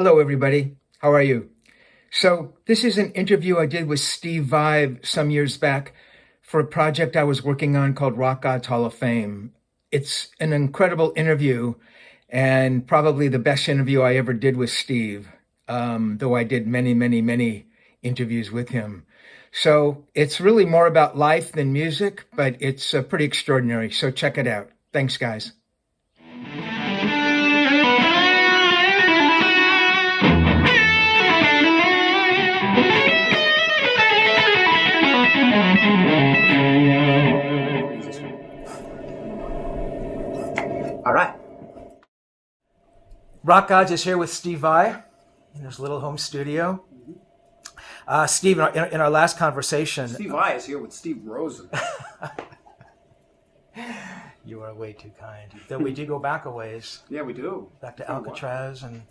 Hello, everybody. How are you? So this is an interview I did with Steve Vai some years back for a project I was working on called Rock God's Hall of Fame. It's an incredible interview and probably the best interview I ever did with Steve, though I did many, many, many interviews with him. So it's really more about life than music, but it's pretty extraordinary. So check it out. Thanks, guys. All right. Rock Gods is here with Steve Vai in his little home studio. Steve, in our last conversation... Steve Vai is here with Steve Rosen. You are way too kind. Though we do go back a ways. Yeah, we do. Back to Alcatrazz and...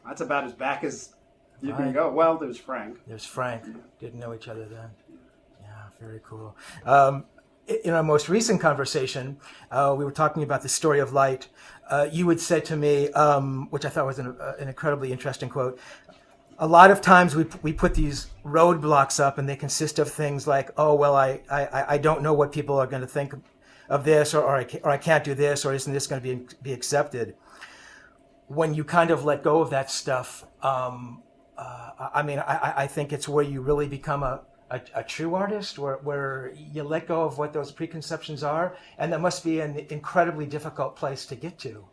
That's about as back as you can go. Well, there's Frank. There's Frank. Didn't know each other then. Yeah, very cool. In our most recent conversation, we were talking about the story of light. You would say to me, which I thought was an incredibly interesting quote, a lot of times we put these roadblocks up and they consist of things like, oh, well, I don't know what people are going to think of this, or I can't do this, or isn't this going to be accepted? When you kind of let go of that stuff, I think it's where you really become a true artist, where you let go of what those preconceptions are, and that must be an incredibly difficult place to get to.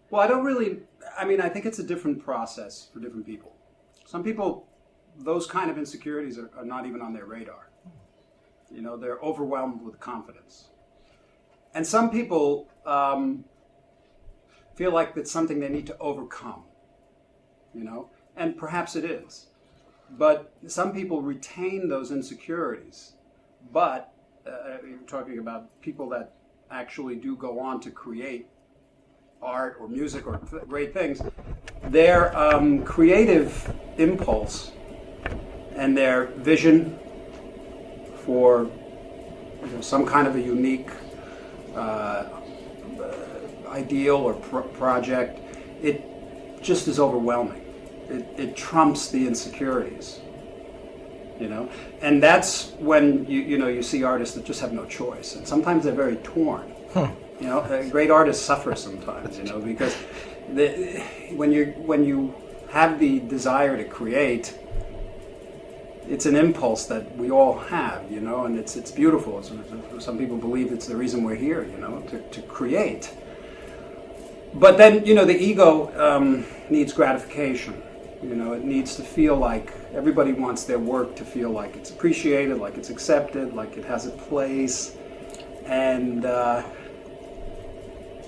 Well, I think it's a different process for different people. Some people, those kind of insecurities are not even on their radar. You know, they're overwhelmed with confidence. And some people feel like it's something they need to overcome, you know, and perhaps it is. But some people retain those insecurities. But you're talking about people that actually do go on to create art or music or great things. Their creative impulse and their vision for some kind of a unique ideal or project, it just is overwhelming. It trumps the insecurities, you know, and that's when you see artists that just have no choice, and sometimes they're very torn. You know, great artists suffer sometimes, you know, because when you have the desire to create, it's an impulse that we all have, you know, and it's beautiful. Some people believe it's the reason we're here, you know, to create. But then, you know, the ego needs gratification. You know, it needs to feel like everybody wants their work to feel like it's appreciated, like it's accepted, like it has a place. And a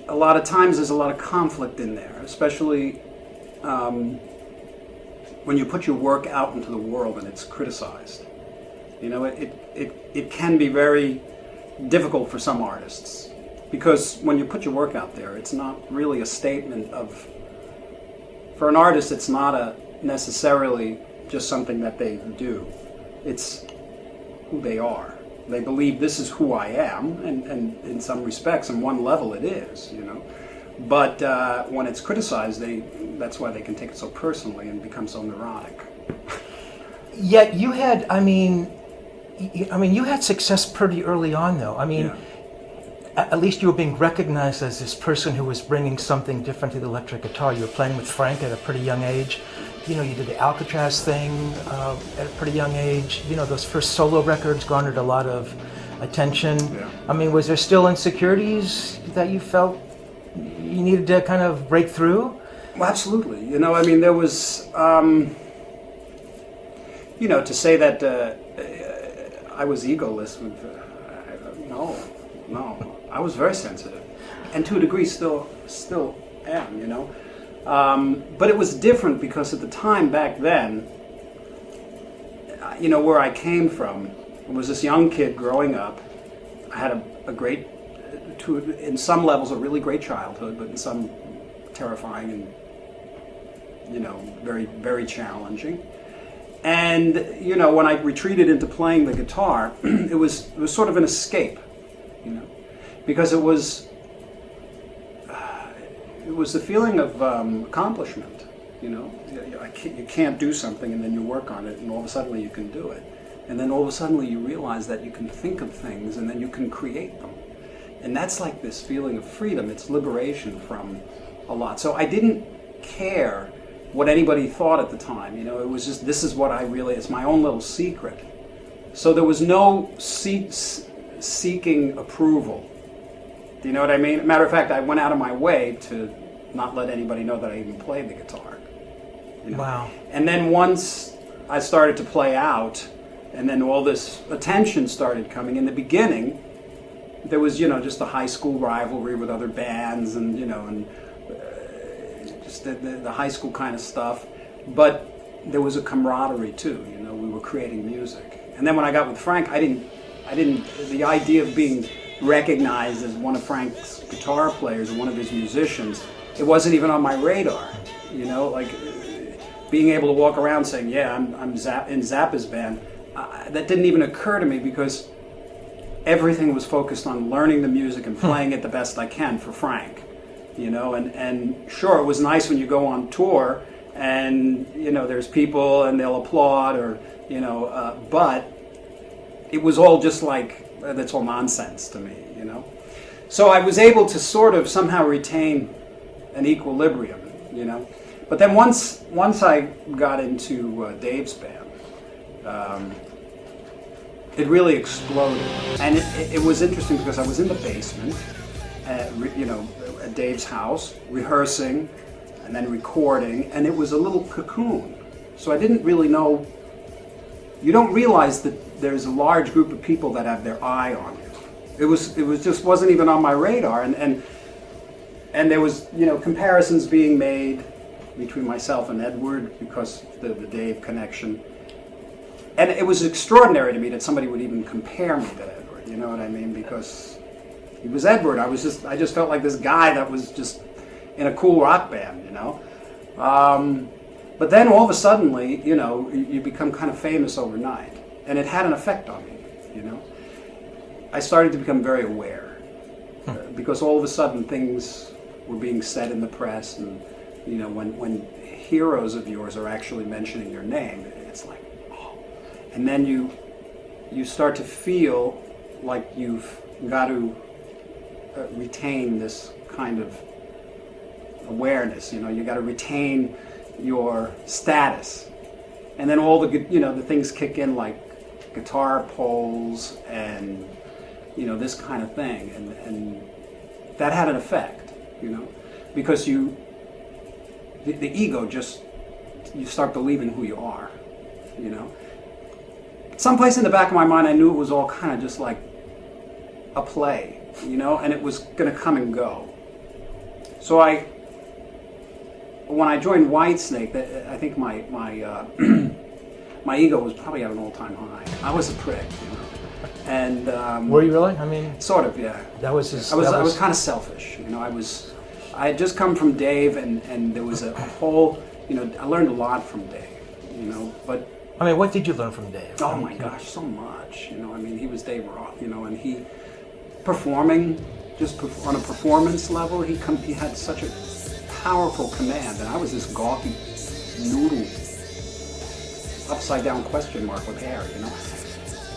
lot of times there's a lot of conflict in there, especially when you put your work out into the world and it's criticized. You know, it can be very difficult for some artists, because when you put your work out there, it's not really a statement of... For an artist, it's not necessarily just something that they do. It's who they are. They believe this is who I am, and in some respects, on one level, it is, you know. But when it's criticized, that's why they can take it so personally and become so neurotic. Yet you had, you had success pretty early on, though. Yeah. At least you were being recognized as this person who was bringing something different to the electric guitar. You were playing with Frank at a pretty young age. You know, you did the Alcatrazz thing at a pretty young age. You know, those first solo records garnered a lot of attention. Yeah. Was there still insecurities that you felt you needed to kind of break through? Well, absolutely. You know, there was, to say that I was egoless, no. I was very sensitive, and to a degree still am, you know. But it was different because at the time back then, you know, where I came from, was this young kid growing up. I had a great, in some levels, a really great childhood, but in some terrifying and, you know, very, very challenging. And, you know, when I retreated into playing the guitar, it was sort of an escape, you know, because it was it was the feeling of accomplishment. You know, you can't do something, and then you work on it, and all of a sudden you can do it. And then all of a sudden you realize that you can think of things, and then you can create them. And that's like this feeling of freedom. It's liberation from a lot. So I didn't care what anybody thought at the time. You know, it was just, this is what it's my own little secret. So there was no seeking approval. Do you know what I mean? Matter of fact, I went out of my way to not let anybody know that I even played the guitar. You know? Wow. And then once I started to play out, and then all this attention started coming. In the beginning, there was, you know, just the high school rivalry with other bands, and you know, and just the high school kind of stuff. But there was a camaraderie too. You know, we were creating music. And then when I got with Frank, I didn't. The idea of being recognized as one of Frank's guitar players or one of his musicians, it wasn't even on my radar. You know, like being able to walk around saying, "Yeah, I'm in Zappa's band." That didn't even occur to me because everything was focused on learning the music and playing it the best I can for Frank. You know, and sure, it was nice when you go on tour and, you know, there's people and they'll applaud or, you know, but it was all just like, that's all nonsense to me, you know. So I was able to sort of somehow retain an equilibrium, you know. But then once I got into Dave's band, it really exploded. And it was interesting because I was in the basement, you know, at Dave's house, rehearsing and then recording, and it was a little cocoon. So I didn't really know, you don't realize that there's a large group of people that have their eye on you. It was just wasn't even on my radar, and there was, you know, comparisons being made between myself and Edward because of the Dave connection. And it was extraordinary to me that somebody would even compare me to Edward, you know what I mean? Because he was Edward. I just felt like this guy that was just in a cool rock band, you know? But then all of a sudden, you know, you become kind of famous overnight. And it had an effect on me, you know? I started to become very aware because all of a sudden things were being said in the press, and, you know, when heroes of yours are actually mentioning your name, it's like, oh. And then you start to feel like you've got to retain this kind of awareness, you know, you got to retain your status. And then all the, you know, the things kick in like guitar polls and, you know, this kind of thing. And that had an effect, you know, because the ego just, you start believing who you are, you know. Someplace in the back of my mind, I knew it was all kind of just like a play, you know, and it was going to come and go. So when I joined Whitesnake, I think my my ego was probably at an all-time high. I was a prick, you know. And were you really? I mean, sort of, yeah. That was his. I was kind of selfish, you know. I had just come from Dave, and there was a whole, you know, I learned a lot from Dave, you know. But I mean, what did you learn from Dave? oh my gosh, so much, you know. I mean, he was Dave Roth, you know, and he performing just on a performance level, he had such a powerful command, and I was this gawky noodle, upside down question mark with hair, you know.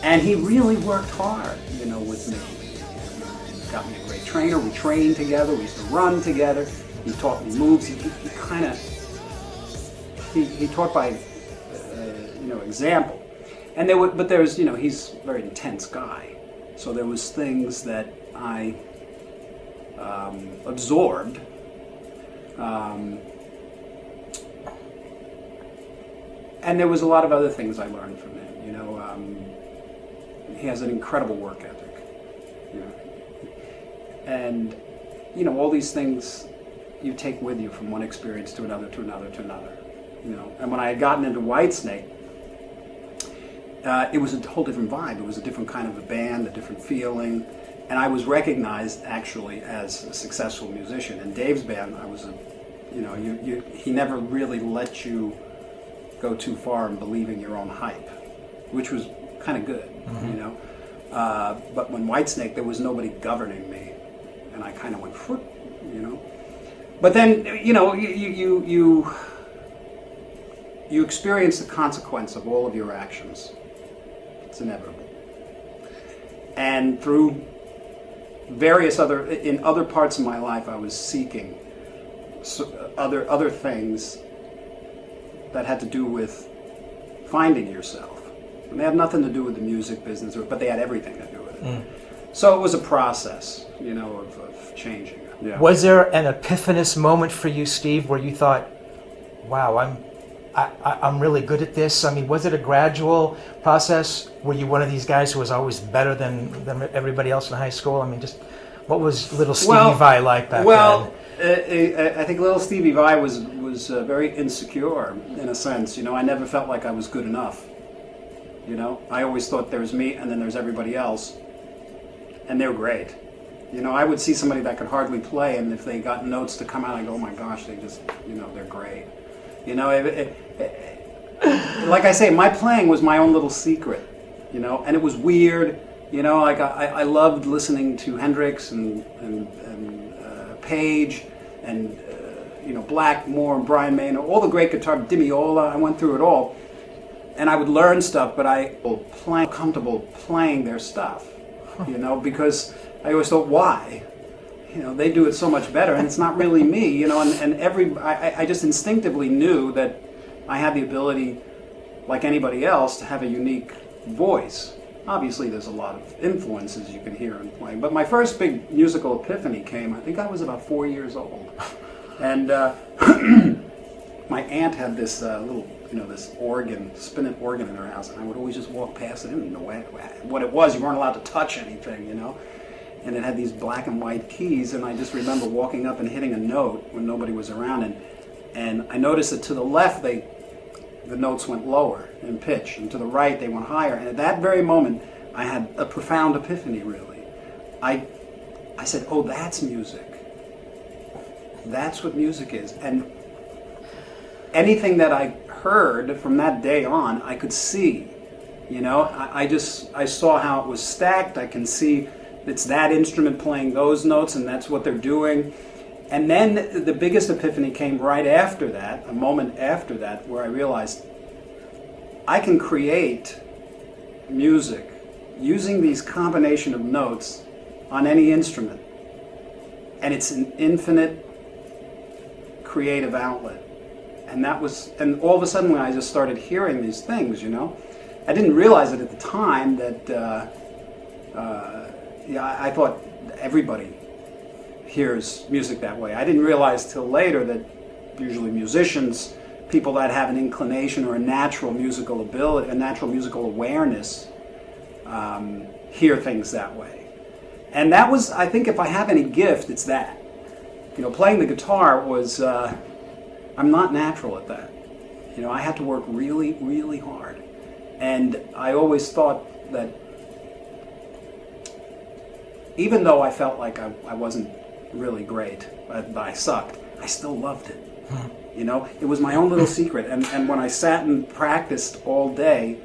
And he really worked hard, you know, with me. He got me a great trainer. We trained together. We used to run together. He taught me moves. He taught by, you know, example. And there's, you know, he's a very intense guy. So there was things that I absorbed. And there was a lot of other things I learned from him, you know. He has an incredible work ethic, you know. And, you know, all these things you take with you from one experience to another, to another, to another, you know. And when I had gotten into Whitesnake, it was a whole different vibe. It was a different kind of a band, a different feeling. And I was recognized, actually, as a successful musician. In Dave's band, I was you know, he never really let you go too far in believing your own hype, which was kind of good, you know. But when Whitesnake, there was nobody governing me, and I kind of went, you know. But then, you experience the consequence of all of your actions. It's inevitable. And through various in other parts of my life, I was seeking other things that had to do with finding yourself. And they had nothing to do with the music business, but they had everything to do with it. Mm. So it was a process, of changing. Yeah. Was there an epiphanous moment for you, Steve, where you thought, wow, I'm really good at this? I mean, was it a gradual process? Were you one of these guys who was always better than everybody else in high school? I mean, just what was little Stevie Vai like back then? I think little Stevie Vai was very insecure in a sense. I never felt like I was good enough. I always thought there's me and then there's everybody else, and they're great. I would see somebody that could hardly play, and if they got notes to come out, I go, oh my gosh, they just, they're great. Like I say, my playing was my own little secret, and it was weird. Like I loved listening to Hendrix and Page and Blackmore and Brian May and all the great guitar, Dimiola. I went through it all, and I would learn stuff, but I was comfortable playing their stuff, because I always thought, why? They do it so much better, and it's not really me, I just instinctively knew that I had the ability, like anybody else, to have a unique voice. Obviously, there's a lot of influences you can hear in playing, but my first big musical epiphany came, I think I was about 4 years old, and my aunt had this little, this organ, spinet organ in her house, and I would always just walk past it. I didn't know what it was. You weren't allowed to touch anything, and it had these black and white keys, and I just remember walking up and hitting a note when nobody was around, and I noticed that to the left the notes went lower in pitch, and to the right they went higher, and at that very moment I had a profound epiphany, really. I said, oh, that's music. That's what music is. And anything that I heard from that day on, I could see. I saw how it was stacked. I can see it's that instrument playing those notes, and that's what they're doing. And then the biggest epiphany came right after that, a moment after that, where I realized I can create music using these combination of notes on any instrument. And it's an infinite creative outlet. And all of a sudden when I just started hearing these things, I didn't realize it at the time that, I thought everybody hears music that way. I didn't realize till later that usually musicians, people that have an inclination or a natural musical ability, a natural musical awareness, hear things that way. And that was, I think, if I have any gift, it's that. Playing the guitar was, I'm not natural at that. I had to work really, really hard. And I always thought that even though I felt like I wasn't really great, but I sucked, I still loved it. It was my own little secret. And when I sat and practiced all day,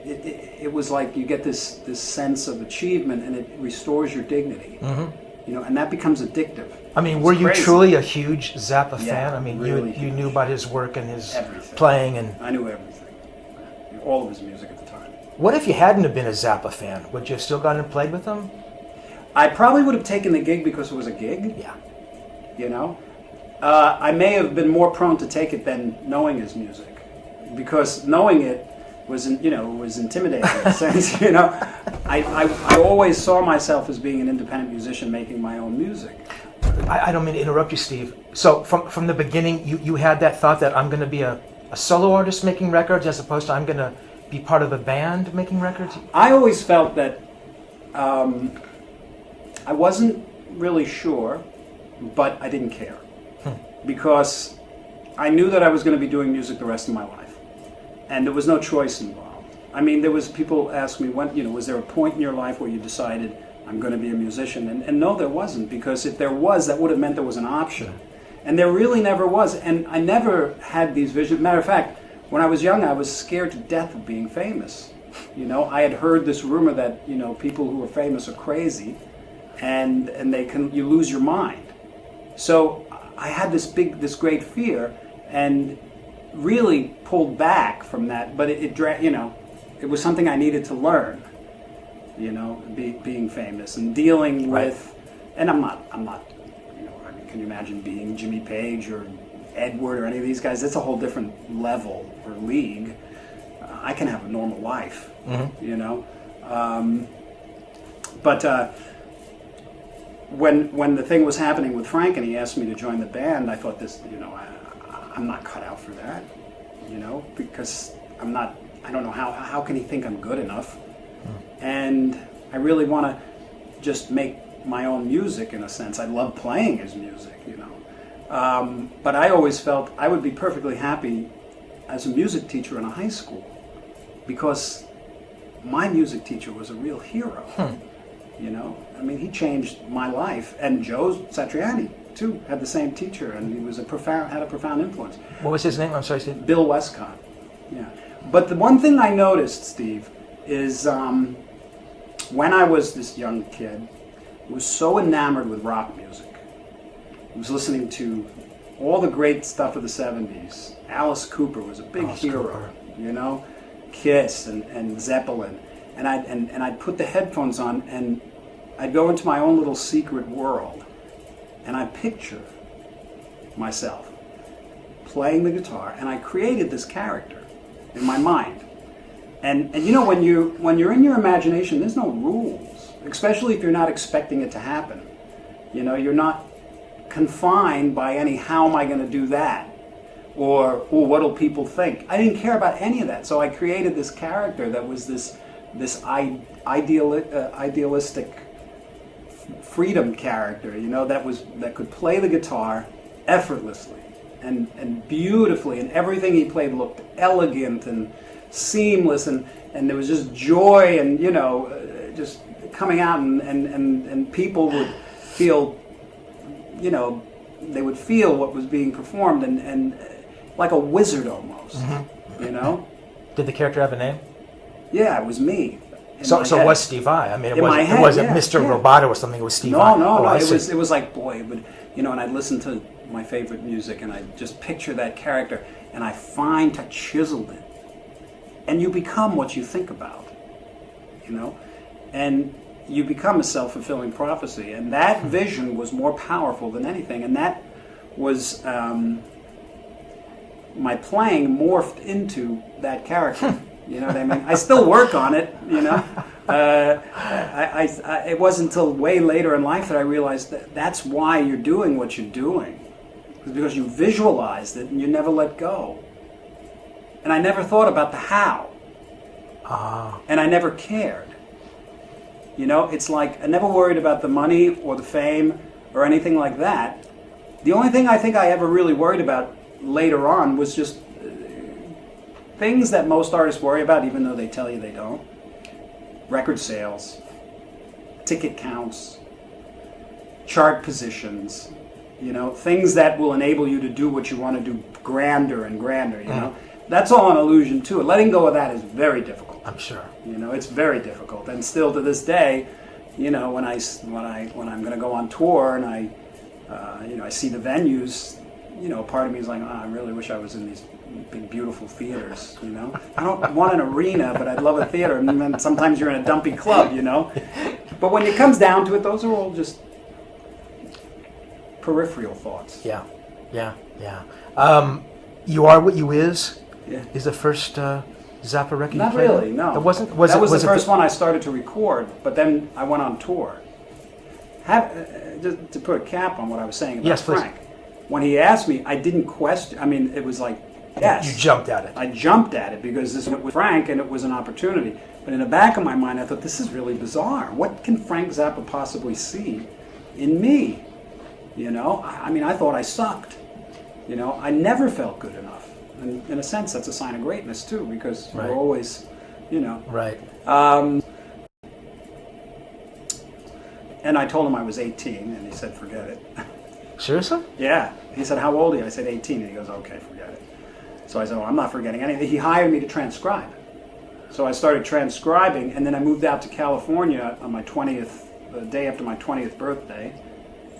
it was like you get this sense of achievement, and it restores your dignity. Mm-hmm. And that becomes addictive. I mean, were you truly a huge Zappa fan? I mean, really you knew about his work and his playing, and I knew everything, all of his music at the time. What if you hadn't have been a Zappa fan? Would you have still gone and played with him? I probably would have taken the gig because it was a gig. Yeah. I may have been more prone to take it than knowing his music, because knowing it was intimidating in a sense. I always saw myself as being an independent musician making my own music. I don't mean to interrupt you, Steve. So from the beginning, you had that thought that I'm going to be a solo artist making records as opposed to I'm going to be part of a band making records? I always felt that I wasn't really sure, but I didn't care. Because I knew that I was going to be doing music the rest of my life. And there was no choice involved. I mean, there was people ask me, was there a point in your life where you decided I'm going to be a musician? And no, there wasn't, because if there was, that would have meant there was an option. And there really never was. And I never had these visions. Matter of fact, when I was young, I was scared to death of being famous. I had heard this rumor that, people who are famous are crazy, and you lose your mind. So I had this great fear, and really pulled back from that. But it was something I needed to learn. Being famous and dealing with, and I'm not. Can you imagine being Jimmy Page or Edward or any of these guys? That's a whole different level or league. I can have a normal life, But when the thing was happening with Frank and he asked me to join the band, I thought I'm not cut out for that, because I'm not. I don't know how can he think I'm good enough, and I really want to just make my own music in a sense. I love playing his music, but I always felt I would be perfectly happy as a music teacher in a high school, because my music teacher was a real hero. He changed my life, and Joe Satriani too had the same teacher, and he was had a profound influence. What was his name? I'm sorry, Steve. Bill Westcott. Yeah, but the one thing I noticed, Steve, is when I was this young kid, I was so enamored with rock music. I was listening to all the great stuff of the 70s. Alice Cooper was a big hero, Kiss and Zeppelin. And I'd put the headphones on and I'd go into my own little secret world, and I'd picture myself playing the guitar, and I created this character in my mind. And when you're in your imagination, there's no rules, especially if you're not expecting it to happen. You're not confined by any "how am I going to do that?" or "what'll people think?" I didn't care about any of that, so I created this character that was this idealistic freedom character, that could play the guitar effortlessly and beautifully, and everything he played looked elegant and seamless, and there was just joy and just coming out, and people would feel, they would feel what was being performed, and like a wizard almost, Did the character have a name? Yeah, it was me. So it was Steve I. I mean, it wasn't Mr. Roboto or something. It was Steve I. No. It was like, boy, and I'd listen to my favorite music, and I'd just picture that character, and I chiseled it. And you become what you think about, and you become a self-fulfilling prophecy. And that vision was more powerful than anything, and that was my playing morphed into that character. You know what I mean? I still work on it, it wasn't until way later in life that I realized that that's why you're doing what you're doing. It's because you visualized it and you never let go. And I never thought about the how. And I never cared. It's like I never worried about the money or the fame or anything like that. The only thing I think I ever really worried about later on was just things that most artists worry about, even though they tell you they don't. Record sales, ticket counts, chart positions, things that will enable you to do what you want to do grander and grander, That's all an illusion too. Letting go of that is very difficult. I'm sure. It's very difficult. And still to this day, when I'm going to go on tour and I see the venues, part of me is like, I really wish I was in these big, beautiful theaters, I don't want an arena, but I'd love a theater. And then sometimes you're in a dumpy club, But when it comes down to it, those are all just peripheral thoughts. Yeah. You Are What You Is the first Zappa record you Not played? really, no. It wasn't? That was the first one I started to record, but then I went on tour. Just to put a cap on what I was saying about Frank. When he asked me, I didn't question. I mean, it was like, yes. You jumped at it. I jumped at it because this was Frank and it was an opportunity. But in the back of my mind, I thought, this is really bizarre. What can Frank Zappa possibly see in me? I thought I sucked. I never felt good enough. And in a sense, that's a sign of greatness too, because we're always, Right. And I told him I was 18, and he said, forget it. Seriously? Yeah. He said, how old are you? I said, 18. And he goes, okay, forget it. So I said, well, I'm not forgetting anything. He hired me to transcribe. So I started transcribing, and then I moved out to California on my 20th, the day after my 20th birthday.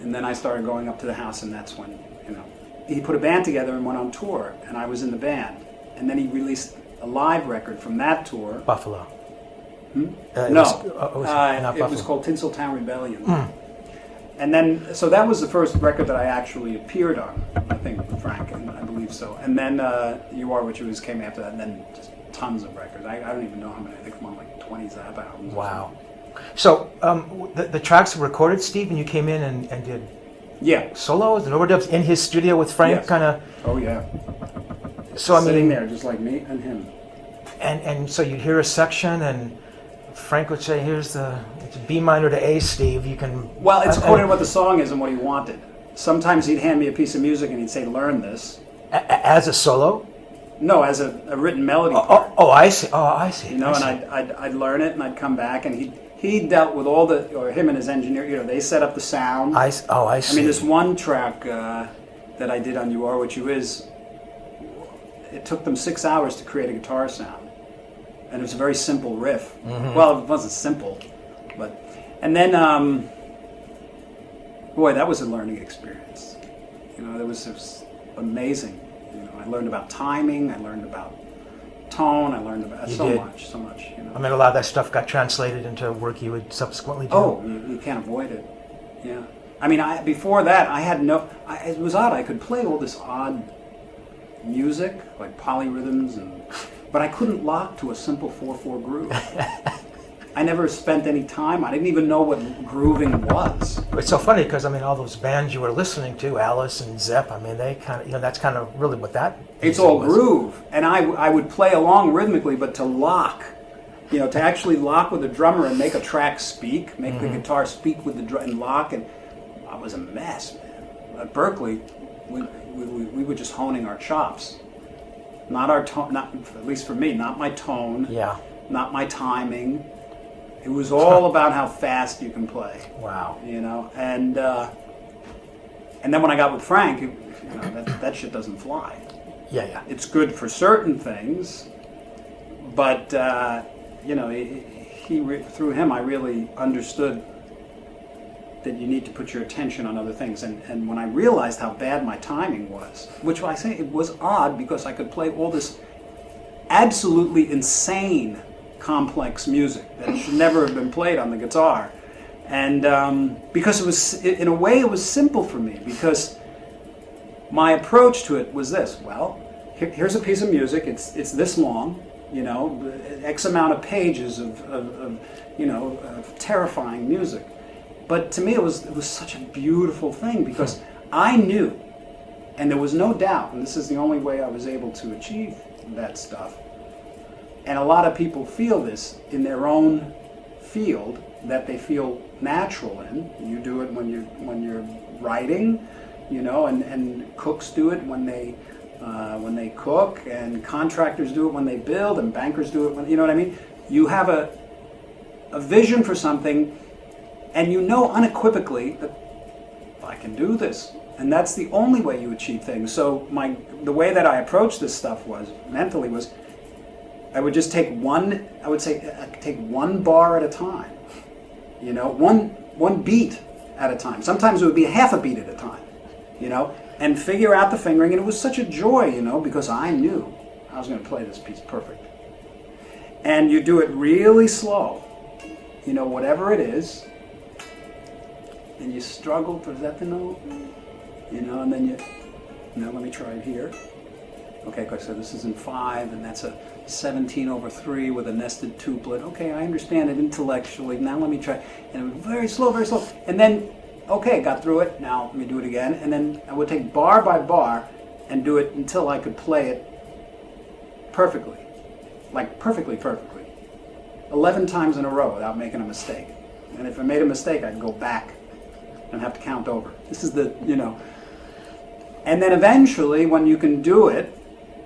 And then I started going up to the house, and that's when, you know. He put a band together and went on tour, and I was in the band. And then he released a live record from that tour. Buffalo. No, it was called Tinseltown Rebellion. And then, so that was the first record that I actually appeared on, I think, with Frank, and I believe so. And then You Are What You Is came after that, and then just tons of records. I don't even know how many. I think I'm on like 20 Zappa albums. Wow. So the tracks were recorded, Steve, and you came in and did solos and overdubs in his studio with Frank, kind of. Oh yeah. So I mean, sitting there just like me and him. And so you'd hear a section, and Frank would say, "Here's it's B minor to A, Steve. You can." Well, it's according to what the song is and what he wanted. Sometimes he'd hand me a piece of music and he'd say, "Learn this." As a solo? No, as a written melody part. Oh, I see. Oh, I see. You know, and I'd learn it, and I'd come back, and he dealt with all or him and his engineer. You know, they set up the sound. I see. I mean, this one track that I did on You Are What You Is. It took them 6 hours to create a guitar sound, and it was a very simple riff. Mm-hmm. Well, it wasn't simple, and then, boy, that was a learning experience. You know, it was amazing. You know, I learned about timing. I learned about tone. I learned about so much. You know, I mean, a lot of that stuff got translated into work you would subsequently do. Oh, you can't avoid it. Yeah, I mean, before that, I had it was odd. I could play all this odd music, like polyrhythms, but I couldn't lock to a simple 4/4 groove. I never spent any time. I didn't even know what grooving was. It's so funny because I mean, all those bands you were listening to, Alice and Zepp. I mean, they kind of, that's kind of really what that. It's all was. Groove, and I would play along rhythmically, but to lock, to actually lock with the drummer and make a track speak, make the guitar speak with the drum and lock, and I was a mess, man. At Berkeley, we were just honing our chops, not our tone. Not at least for me, not my tone. Yeah. Not my timing. It was all about how fast you can play. Wow. And then when I got with Frank, that shit doesn't fly. Yeah. It's good for certain things, but through him I really understood that you need to put your attention on other things. And when I realized how bad my timing was, which I say it was odd because I could play all this absolutely insane complex music that should never have been played on the guitar. And because it was, in a way, it was simple for me because my approach to it was this. Well, here's a piece of music. It's this long, X amount of pages of terrifying music. But to me, it was such a beautiful thing because I knew, and there was no doubt, and this is the only way I was able to achieve that stuff. And a lot of people feel this in their own field that they feel natural in. You do it when you're writing, and cooks do it when they cook, and contractors do it when they build, and bankers do it when, you know what I mean? You have a vision for something, and you know unequivocally that I can do this. And that's the only way you achieve things. So the way that I approached this stuff mentally was, I would just take take one bar at a time, one beat at a time. Sometimes it would be half a beat at a time, and figure out the fingering. And it was such a joy, because I knew I was going to play this piece perfect. And you do it really slow, whatever it is, and you struggle, is that the note? And then let me try it here. Okay, so this is in 5, and that's a 17/3 with a nested tuplet. Okay, I understand it intellectually. Now let me try. And it was very slow, very slow. And then, okay, got through it. Now let me do it again. And then I would take bar by bar and do it until I could play it perfectly. Like perfectly. 11 times in a row without making a mistake. And if I made a mistake, I'd go back and have to count over. This is And then eventually, when you can do it,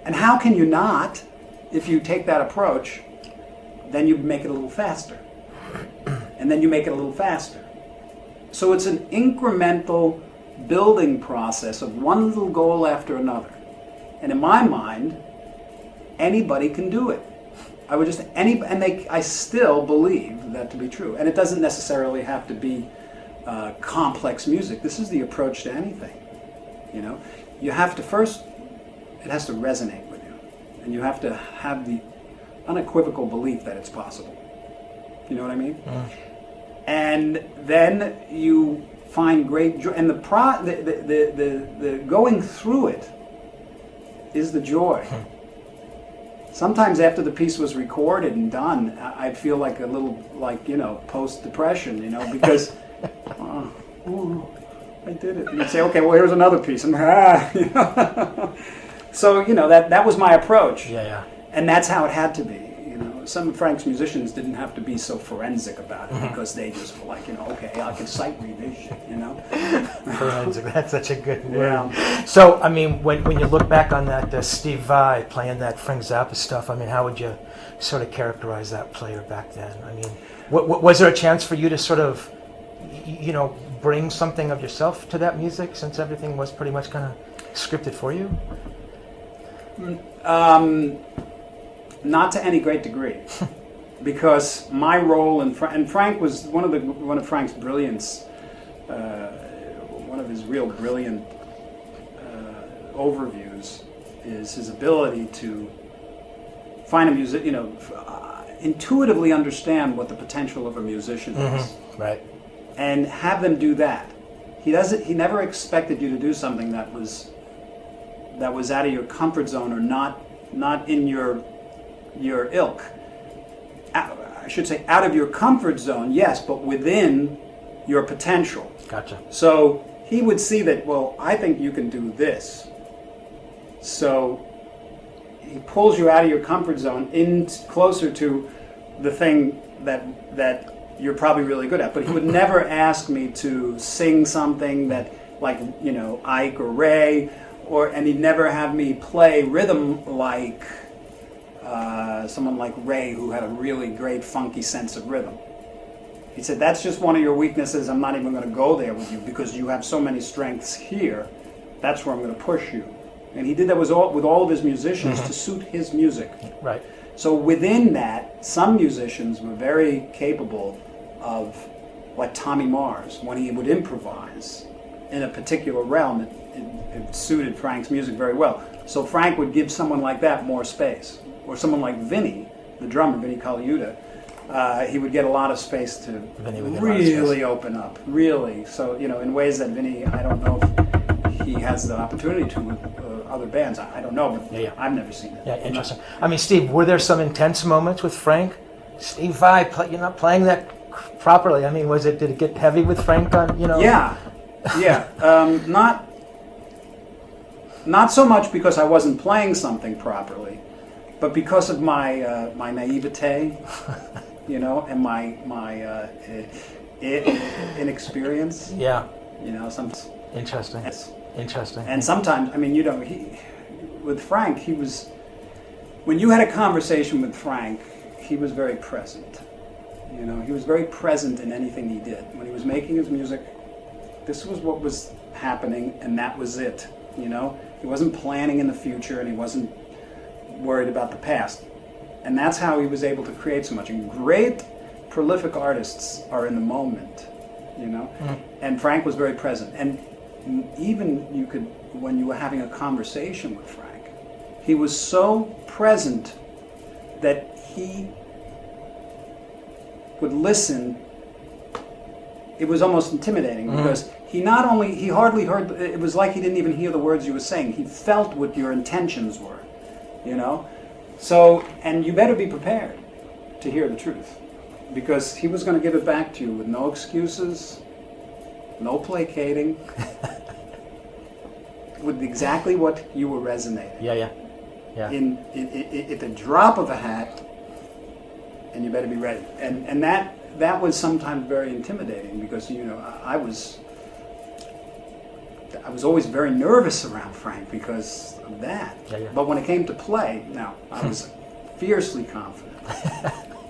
and how can you not, if you take that approach, then you make it a little faster. And then you make it a little faster. So it's an incremental building process of one little goal after another. And in my mind, anybody can do it. I still believe that to be true. And it doesn't necessarily have to be complex music. This is the approach to anything. You know, you have to first, it has to resonate with you, and you have to have the unequivocal belief that it's possible. You know what I mean? And then you find great joy, and the going through it is the joy. Sometimes after the piece was recorded and done, I'd feel like a little, like, you know, post-depression, you know, because I did it. And you'd say, okay, well, here's another piece. And you know? So, you know, that was my approach. Yeah. And that's how it had to be. You know, some of Frank's musicians didn't have to be so forensic about it because they just were like, you know, okay, I can sight read this shit, you know. Forensic, that's such a good word. Yeah. So, I mean, when you look back on that Steve Vai playing that Frank Zappa stuff, I mean, how would you sort of characterize that player back then? I mean, was there a chance for you to sort of, you know, bring something of yourself to that music since everything was pretty much kind of scripted for you? Not to any great degree, because my role in and Frank was one of Frank's brilliance, one of his real brilliant overviews is his ability to find a music, you know, intuitively understand what the potential of a musician is, right, and have them do that. He never expected you to do something that was out of your comfort zone or not in your ilk. I should say out of your comfort zone, yes, but within your potential. Gotcha. So he would see that, well, I think you can do this. So he pulls you out of your comfort zone in closer to the thing that you're probably really good at. But he would never ask me to sing something that, like, you know, Ike or Ray, and he'd never have me play rhythm like someone like Ray, who had a really great funky sense of rhythm. He said, that's just one of your weaknesses. I'm not even going to go there with you because you have so many strengths here. That's where I'm going to push you. And he did that with all of his musicians to suit his music. Right. So within that, some musicians were very capable of, like Tommy Mars, when he would improvise in a particular realm, it suited Frank's music very well. So Frank would give someone like that more space. Or someone like Vinny, the drummer, Vinny Colaiuta, he would get a lot of space to really open up, really. So, you know, in ways that Vinny, I don't know if he has the opportunity to with other bands. I don't know, but I've never seen it. Yeah, interesting. I mean, Steve, were there some intense moments with Frank? Steve Vai, you're not playing that properly. I mean, did it get heavy with Frank on, you know? Yeah. Not so much because I wasn't playing something properly, but because of my my naivete, you know, and my inexperience. Yeah. You know, Interesting. Interesting. And sometimes, I mean, you know, with Frank, when you had a conversation with Frank, he was very present. You know, he was very present in anything he did. When he was making his music, this was what was happening, and that was it. You know, he wasn't planning in the future, and he wasn't worried about the past. And that's how he was able to create so much. And great, prolific artists are in the moment, you know. And Frank was very present. And even when you were having a conversation with Frank, he was so present that he would listen. It was almost intimidating because he hardly heard, it was like he didn't even hear the words you were saying. He felt what your intentions were, you know? So, and you better be prepared to hear the truth, because he was going to give it back to you with no excuses, no placating, with exactly what you were resonating. Yeah. At the drop of a hat, and you better be ready. And that was sometimes very intimidating, because, you know, I was always very nervous around Frank because of that. Yeah. But when it came to play, now I was fiercely confident.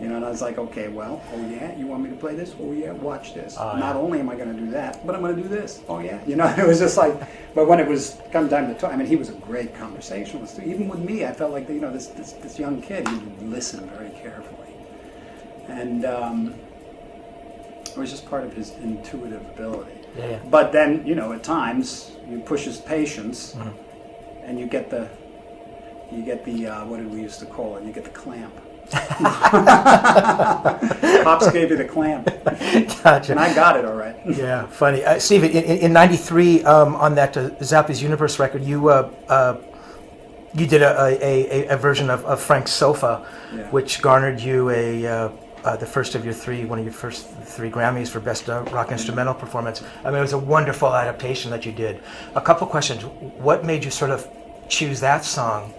You know, and I was like, okay, well, oh yeah, you want me to play this? Oh yeah, watch this. Not only am I going to do that, but I'm going to do this. Oh yeah, you know, it was just like. But when it was come time to talk, I mean, he was a great conversationalist. Even with me, I felt like, you know, this young kid, he would listen very carefully, and It was just part of his intuitive ability. Yeah. But then, at times you push his patience, and you get the what did we used to call it? You get the clamp. Pops gave you the clamp. Gotcha. And I got it all right. Yeah, funny. Steve, in '93, on that Zappa's Universe record, you did a version of Frank's Sofa, which garnered you the first of one of your first 3 Grammys for Best Rock Instrumental Performance. I mean, it was a wonderful adaptation that you did. A couple questions. What made you sort of choose that song?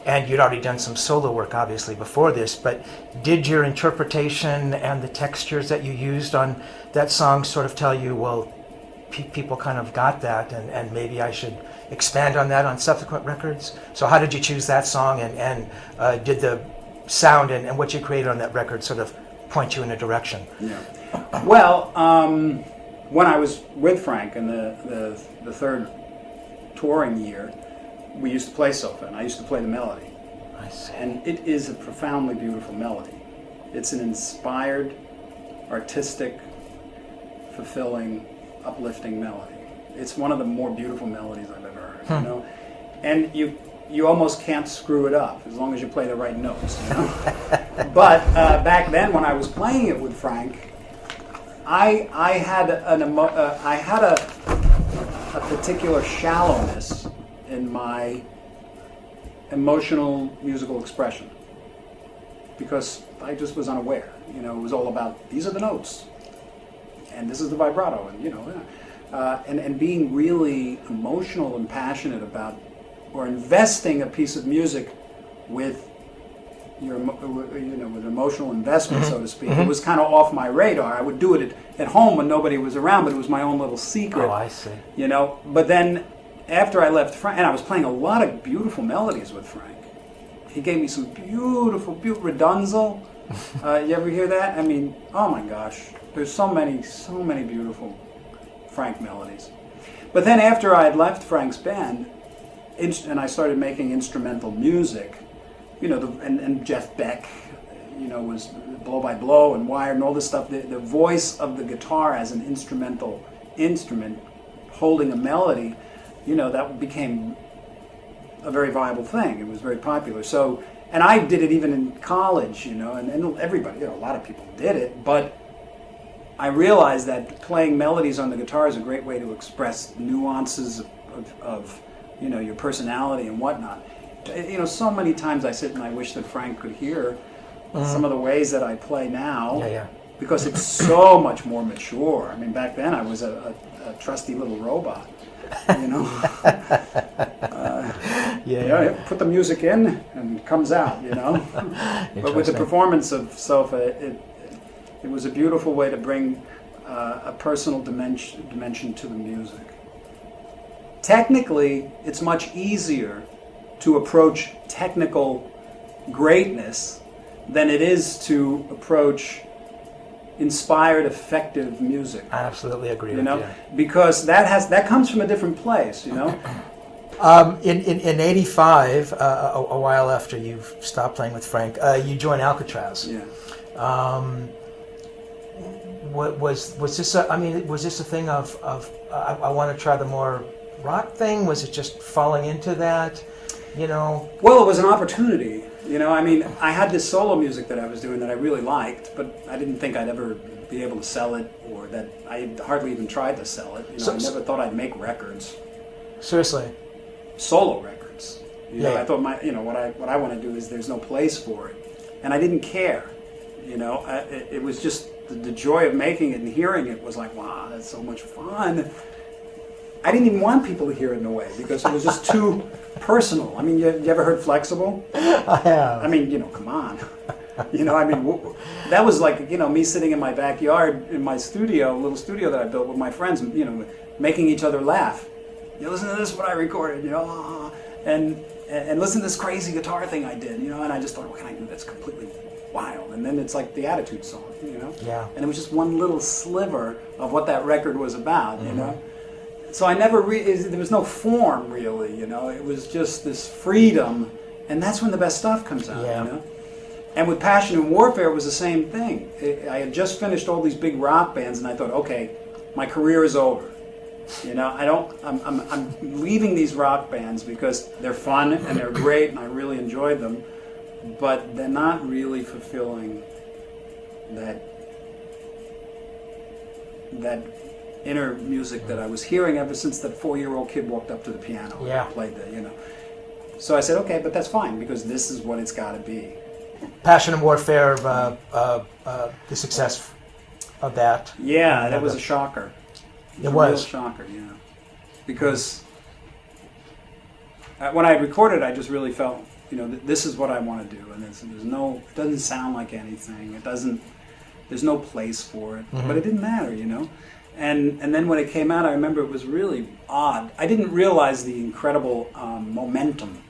And you'd already done some solo work, obviously, before this, but did your interpretation and the textures that you used on that song sort of tell you, well, people kind of got that, and maybe I should expand on that on subsequent records? So how did you choose that song, and did the sound and what you created on that record sort of point you in a direction? Yeah. Well, when I was with Frank in the third touring year, we used to play Sofa, and I used to play the melody. I see. And it is a profoundly beautiful melody. It's an inspired, artistic, fulfilling, uplifting melody. It's one of the more beautiful melodies I've ever heard, And you almost can't screw it up as long as you play the right notes, But back then, when I was playing it with Frank, I had a particular shallowness in my emotional musical expression, because I just was unaware. It was all about, these are the notes, and this is the vibrato, and and being really emotional and passionate about, or investing a piece of music with with emotional investment, so to speak. It was kind of off my radar. I would do it at home when nobody was around, but it was my own little secret. Oh, I see. But then after I left Frank, and I was playing a lot of beautiful melodies with Frank. He gave me some beautiful Redunzel. You ever hear that? I mean, oh my gosh, there's so many beautiful Frank melodies. But then after I had left Frank's band, and I started making instrumental music, and Jeff Beck, was Blow by Blow and Wired and all this stuff. The voice of the guitar as an instrumental instrument holding a melody, that became a very viable thing. It was very popular. So, and I did it even in college, and everybody, a lot of people did it, but I realized that playing melodies on the guitar is a great way to express nuances of your personality and whatnot. So many times I sit and I wish that Frank could hear some of the ways that I play now, because it's so much more mature. I mean, back then I was a trusty little robot, put the music in and it comes out, But with the performance of Sofa, it was a beautiful way to bring a personal dimension to the music. Technically, it's much easier to approach technical greatness than it is to approach inspired, effective music. I absolutely agree with you. Because that comes from a different place, In '85, a while after you've stopped playing with Frank, you joined Alcatrazz. Yeah. Was this a thing of I want to try the more rock thing? Was it just falling into that? Well, it was an opportunity. I had this solo music that I was doing that I really liked, but I didn't think I'd ever be able to sell it, or that I hardly even tried to sell it. I never thought I'd make records. Seriously? Solo records. I thought what I want to do is there's no place for it, and I didn't care. It was just the joy of making it and hearing it was like, wow, that's so much fun. I didn't even want people to hear it in a way because it was just too personal. I mean, you ever heard Flexible? I have. I mean, come on. That was like, me sitting in my backyard in my studio, little studio that I built with my friends, making each other laugh. Listen to this, what I recorded, and listen to this crazy guitar thing I did, and I just thought, what can I do that's completely wild? And then it's like the Attitude song, Yeah. And it was just one little sliver of what that record was about, So I never there was no form really, It was just this freedom, and that's when the best stuff comes out, And with Passion and Warfare, it was the same thing. I had just finished all these big rock bands, and I thought, okay, my career is over. You know, I'm leaving these rock bands because they're fun and they're great, and I really enjoyed them, but they're not really fulfilling that inner music that I was hearing ever since that 4-year-old kid walked up to the piano and played the, you know. So I said, okay, but that's fine, because this is what it's got to be. Passion and Warfare, the success of that. Yeah, that was a shocker. It was. A real shocker, yeah. Because when I recorded, I just really felt, you know, this is what I want to do, and it doesn't sound like anything. There's no place for it, but it didn't matter, you know. And then when it came out, I remember it was really odd. I didn't realize the incredible momentum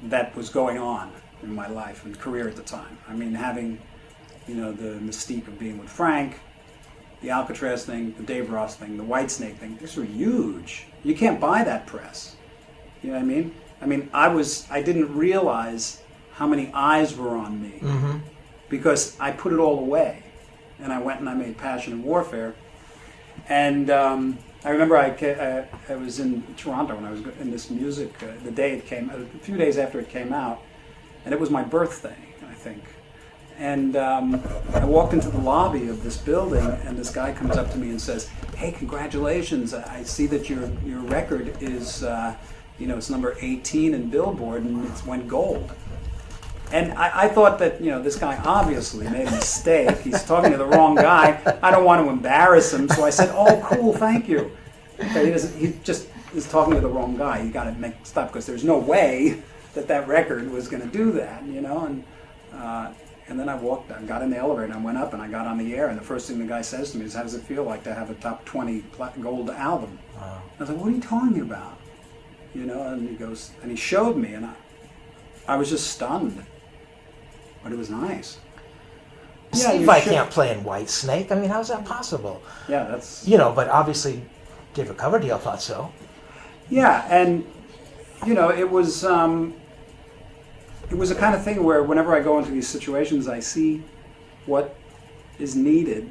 that was going on in my life and career at the time. I mean, having, you know, the mystique of being with Frank, the Alcatrazz thing, the Dave Ross thing, the Whitesnake thing, these were huge. You can't buy that press. You know what I mean? I mean, I didn't realize how many eyes were on me because I put it all away. And I went and I made Passion and Warfare. And I remember I was in Toronto when I was in this music, the day it came, a few days after it came out, and it was my birthday, I think. And I walked into the lobby of this building, and this guy comes up to me and says, "Hey, congratulations! I see that your record is, you know, it's number 18 in Billboard, and it went gold." And I thought that, you know, this guy obviously made a mistake. He's talking to the wrong guy. I don't want to embarrass him, so I said, "Oh, cool, thank you." Okay, he just is talking to the wrong guy. You got to make stop, because there's no way that record was going to do that, you know. And then I got in the elevator and I went up and I got on the air, and the first thing the guy says to me is, "How does it feel like to have a top 20 gold album?" Wow. I was like, "What are you talking about?" You know, and he goes, and he showed me, and I was just stunned. But it was nice. Steve, I can't play in Whitesnake. I mean, how's that possible? Yeah, that's... You know, but obviously gave a cover deal, thought so. Yeah, and, you know, it was a kind of thing where whenever I go into these situations, I see what is needed,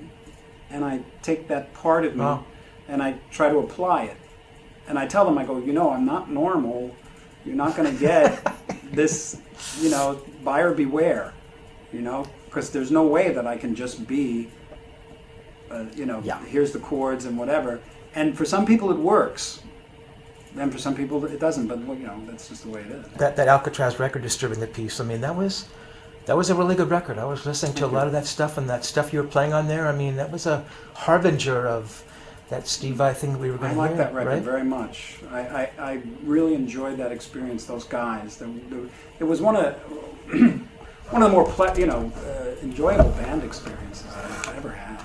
and I take that part of me, and I try to apply it. And I tell them, I go, you know, I'm not normal. You're not going to get this, you know, buyer beware. You know, because there's no way that I can just be, you know, here's the chords and whatever. And for some people it works, and for some people it doesn't. But you know, that's just the way it is. That Alcatrazz record distributing the piece. I mean, that was a really good record. I was listening to a lot of that stuff, and that stuff you were playing on there. I mean, that was a harbinger of that Steve Vai thing that we were going to hear. I like that record right? very much. I really enjoyed that experience. Those guys. It was one of the more enjoyable band experiences I've ever had.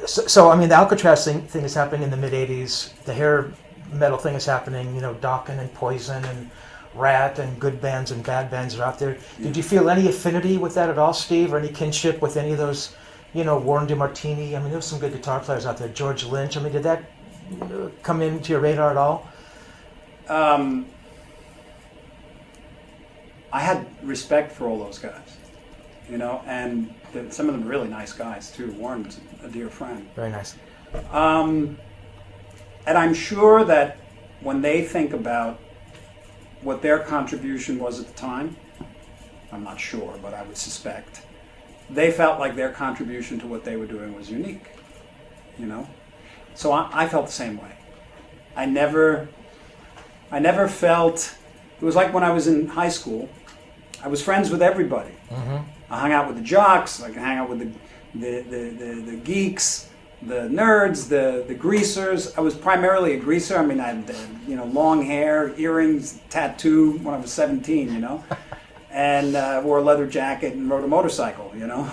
So I mean, the Alcatrazz thing is happening in the mid-'80s. The hair metal thing is happening. You know, Dokken and Poison and Rat and good bands and bad bands are out there. Yeah. Did you feel any affinity with that at all, Steve, or any kinship with any of those? You know, Warren DeMartini. I mean, there was some good guitar players out there. George Lynch. I mean, did that come into your radar at all? I had respect for all those guys, you know, and some of them are really nice guys too. Warren's a dear friend. Very nice. And I'm sure that when they think about what their contribution was at the time, I'm not sure, but I would suspect, they felt like their contribution to what they were doing was unique, you know? So I felt the same way. I never felt, it was like when I was in high school, I was friends with everybody. Mm-hmm. I hung out with the jocks, I could hang out with the geeks, the nerds, the greasers. I was primarily a greaser. I mean, I had, you know, long hair, earrings, tattoo when I was 17, you know, and wore a leather jacket and rode a motorcycle, you know.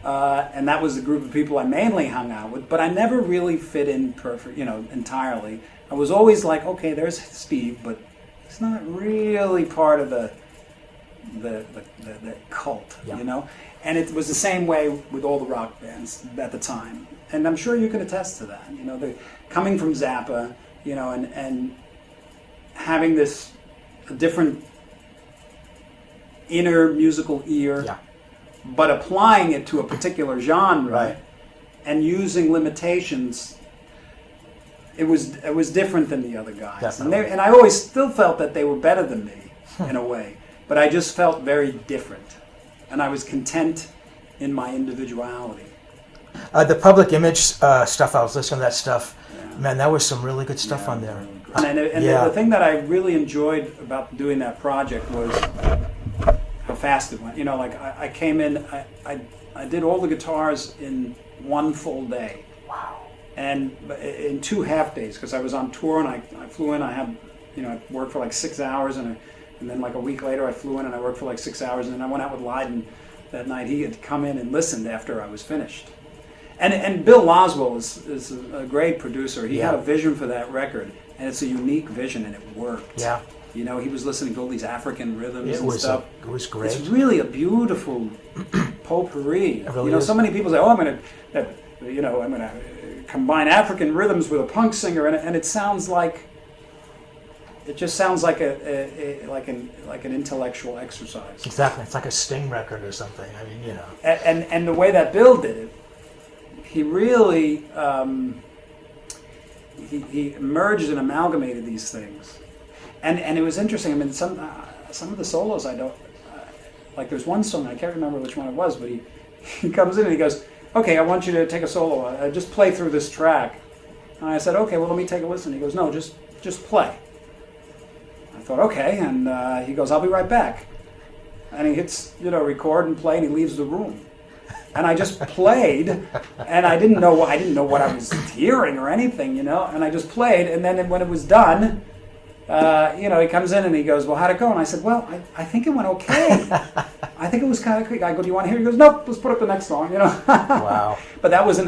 And that was the group of people I mainly hung out with, but I never really fit in entirely. I was always like, okay, there's Steve, but he's not really part of the cult, you know? And it was the same way with all the rock bands at the time. And I'm sure you can attest to that, you know, coming from Zappa, you know, and having this different inner musical ear, Yeah. but applying it to a particular genre Right. and using limitations. It was different than the other guys, Definitely. and I always still felt that they were better than me in a way, but I just felt very different, and I was content in my individuality. The Public Image stuff, I was listening to that stuff. Man, that was some really good stuff on there. And Yeah. the thing that I really enjoyed about doing that project was how fast it went. You know, like I came in, I did all the guitars in one full day. Wow. And in 2 half days, because I was on tour and I flew in, I had, you know, I worked for like 6 hours and then like a week later I flew in and I worked for like 6 hours and then I went out with Lydon that night. He had come in and listened after I was finished. And Bill Laswell is a great producer. He had a vision for that record, and it's a unique vision, and it worked. Yeah. You know, he was listening to all these African rhythms It and was stuff. it was great. It's really a beautiful potpourri. It really you know, is. so many people say, "Oh, I'm going to combine African rhythms with a punk singer," and it sounds like. It just sounds like like an intellectual exercise. Exactly. It's like a Sting record or something. I mean, you know. And the way that Bill did it, he really he merged and amalgamated these things, and it was interesting. I mean, some of the solos I don't like. There's one song I can't remember which one it was, but he comes in and he goes, "Okay, I want you to take a solo. Just play through this track." And I said, "Okay, well, let me take a listen." He goes, "No, just play." I thought, okay, and he goes, "I'll be right back." And he hits, record and play, and he leaves the room. And I just played, and I didn't know what I was hearing or anything, and I just played, and then when it was done, he comes in and he goes, "Well, how'd it go?" And I said, "Well, I think it went okay. I think it was kind of quick." I go, "Do you want to hear it?" He goes, "Nope, let's put up the next song," Wow. But that was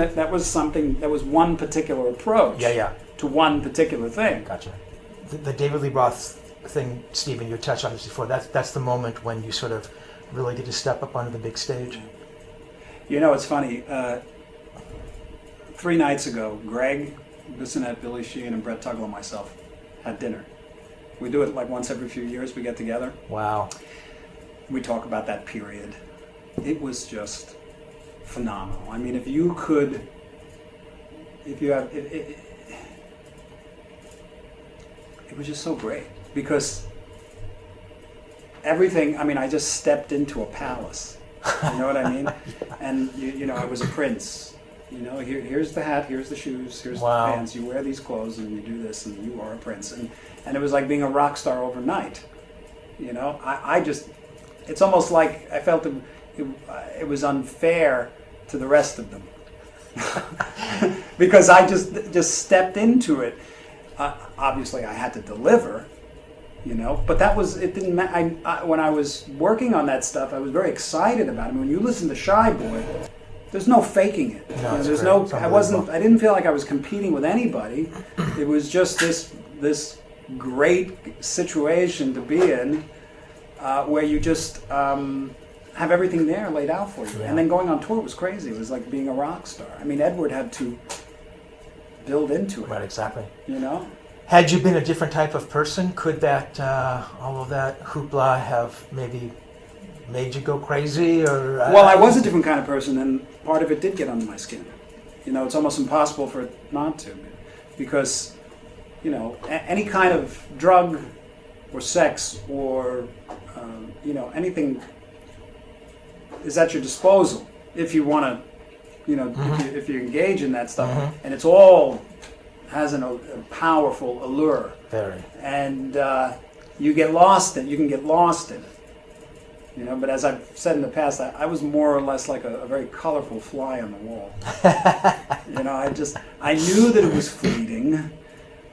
one particular approach. Yeah. To one particular thing. Gotcha. The David Lee Roth thing, Stephen, you touched on this before. That's the moment when you sort of really get to step up onto the big stage. It's funny. 3 nights ago, Greg Bissonette, Billy Sheehan, and Brett Tuggle and myself had dinner. We do it like once every few years. We get together. Wow. We talk about that period. It was just phenomenal. I mean, it was just so great because everything. I mean, I just stepped into a palace. You know what I mean? And I was a prince. Here's the hat, here's the shoes, here's the pants. You wear these clothes, and you do this, and you are a prince. And it was like being a rock star overnight. I just. It's almost like I felt it was unfair to the rest of them because I just stepped into it. Obviously, I had to deliver. But that was, it didn't matter. When I was working on that stuff, I was very excited about it. I mean, when you listen to Shy Boy, there's no faking it. No, I didn't feel like I was competing with anybody. It was just this great situation to be in, where you just have everything there laid out for you. Yeah. And then going on tour was crazy. It was like being a rock star. I mean, Edward had to build into it. Right, exactly. Had you been a different type of person, could that all of that hoopla have maybe made you go crazy? Or well, I was a different kind of person, and part of it did get under my skin. It's almost impossible for it not to, because any kind of drug or sex or anything is at your disposal if you want to, if you engage in that stuff, and it's all has a powerful allure. Very. And you can get lost in it. But as I've said in the past, I was more or less like a very colorful fly on the wall. I knew that it was fleeting.